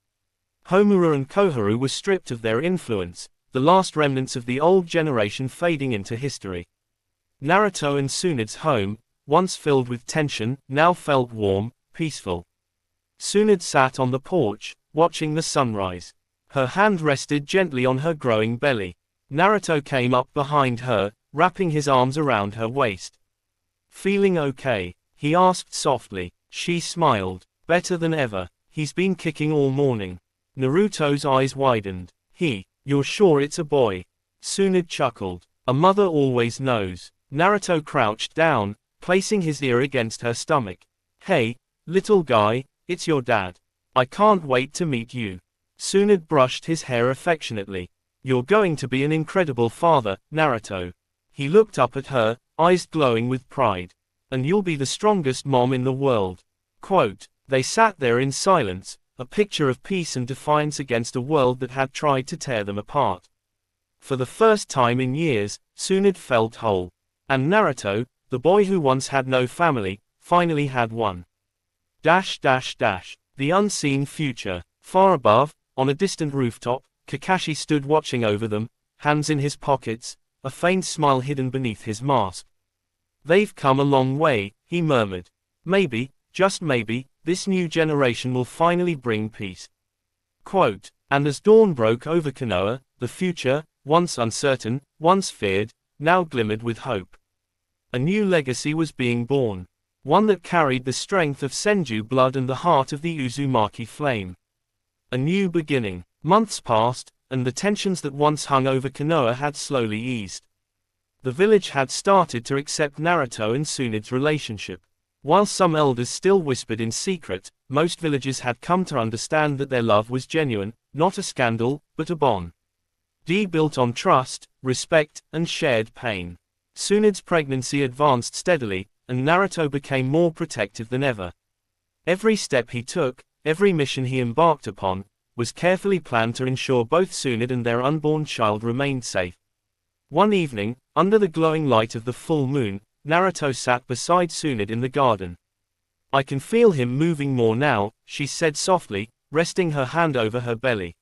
Homura and Koharu were stripped of their influence, the last remnants of the old generation fading into history. Naruto and Tsunade's home, once filled with tension, now felt warm, peaceful. Tsunade sat on the porch, watching the sunrise. Her hand rested gently on her growing belly. Naruto came up behind her, wrapping his arms around her waist. "Feeling okay?" he asked softly. She smiled. "Better than ever. He's been kicking all morning." Naruto's eyes widened. You're sure it's a boy?" Tsunade chuckled. "A mother always knows." Naruto crouched down, placing his ear against her stomach. "Hey, little guy, it's your dad. I can't wait to meet you." Tsunade brushed his hair affectionately. "You're going to be an incredible father, Naruto." He looked up at her, eyes glowing with pride. "And you'll be the strongest mom in the world." Quote. They sat there in silence, a picture of peace and defiance against a world that had tried to tear them apart. For the first time in years, Tsunade felt whole. And Naruto, the boy who once had no family, finally had one. The unseen future. Far above, on a distant rooftop, Kakashi stood watching over them, hands in his pockets, a faint smile hidden beneath his mask. "They've come a long way," he murmured. "Maybe, just maybe, this new generation will finally bring peace." Quote. And as dawn broke over Konoha, the future, once uncertain, once feared, now glimmered with hope. A new legacy was being born. One that carried the strength of Senju blood and the heart of the Uzumaki flame. A new beginning. Months passed, and the tensions that once hung over Konoha had slowly eased. The village had started to accept Naruto and Tsunade's relationship. While some elders still whispered in secret, most villagers had come to understand that their love was genuine, not a scandal, but a bond. Built on trust, respect, and shared pain. Tsunade's pregnancy advanced steadily, and Naruto became more protective than ever. Every step he took, every mission he embarked upon, was carefully planned to ensure both Tsunade and their unborn child remained safe. One evening, under the glowing light of the full moon, Naruto sat beside Tsunade in the garden. "I can feel him moving more now," she said softly, resting her hand over her belly.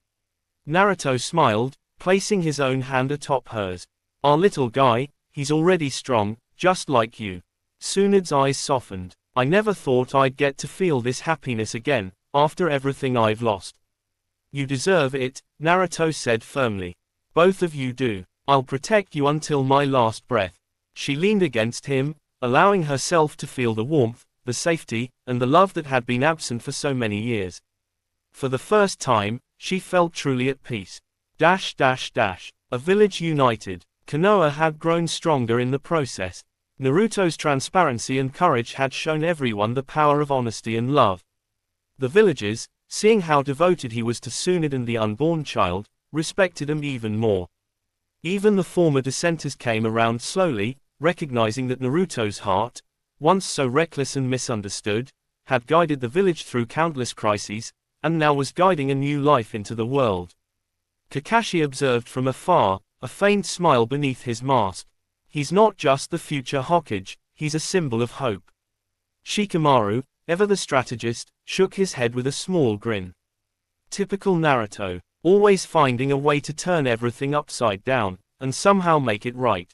Naruto smiled, placing his own hand atop hers. "Our little guy, he's already strong, just like you." Tsunade's eyes softened. "I never thought I'd get to feel this happiness again, after everything I've lost." "You deserve it," Naruto said firmly. "Both of you do. I'll protect you until my last breath." She leaned against him, allowing herself to feel the warmth, the safety, and the love that had been absent for so many years. For the first time, she felt truly at peace. A village united. Konoha had grown stronger in the process. Naruto's transparency and courage had shown everyone the power of honesty and love. The villagers, seeing how devoted he was to Tsunade and the unborn child, respected him even more. Even the former dissenters came around slowly, recognizing that Naruto's heart, once so reckless and misunderstood, had guided the village through countless crises, and now was guiding a new life into the world. Kakashi observed from afar, a faint smile beneath his mask. "He's not just the future Hokage, he's a symbol of hope." Shikamaru, ever the strategist, shook his head with a small grin. Typical Naruto, always finding a way to turn everything upside down, and somehow make it right.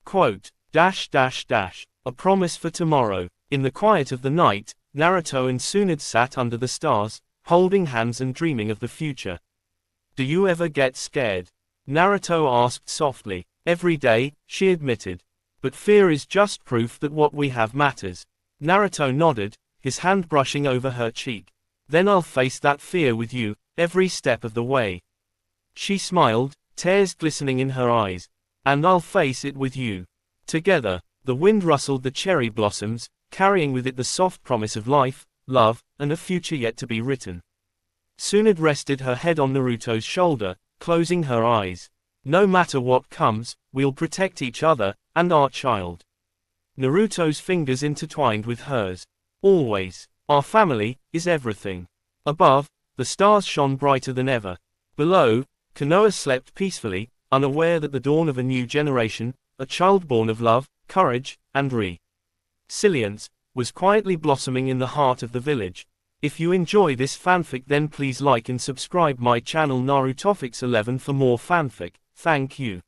Quote, A promise for tomorrow. In the quiet of the night, Naruto and Tsunade sat under the stars, holding hands and dreaming of the future. "Do you ever get scared?" Naruto asked softly. "Every day," she admitted. "But fear is just proof that what we have matters." Naruto nodded, his hand brushing over her cheek. "Then I'll face that fear with you, every step of the way." She smiled, tears glistening in her eyes. "And I'll face it with you." Together, the wind rustled the cherry blossoms, carrying with it the soft promise of life, love, and a future yet to be written. Tsunade rested her head on Naruto's shoulder, closing her eyes. "No matter what comes, we'll protect each other, and our child." Naruto's fingers intertwined with hers. "Always. Our family is everything." Above, the stars shone brighter than ever. Below, Konoha slept peacefully, unaware that the dawn of a new generation, a child born of love, courage, and resilience, was quietly blossoming in the heart of the village. If you enjoy this fanfic, then please like and subscribe my channel Narutofix 11 for more fanfic. Thank you.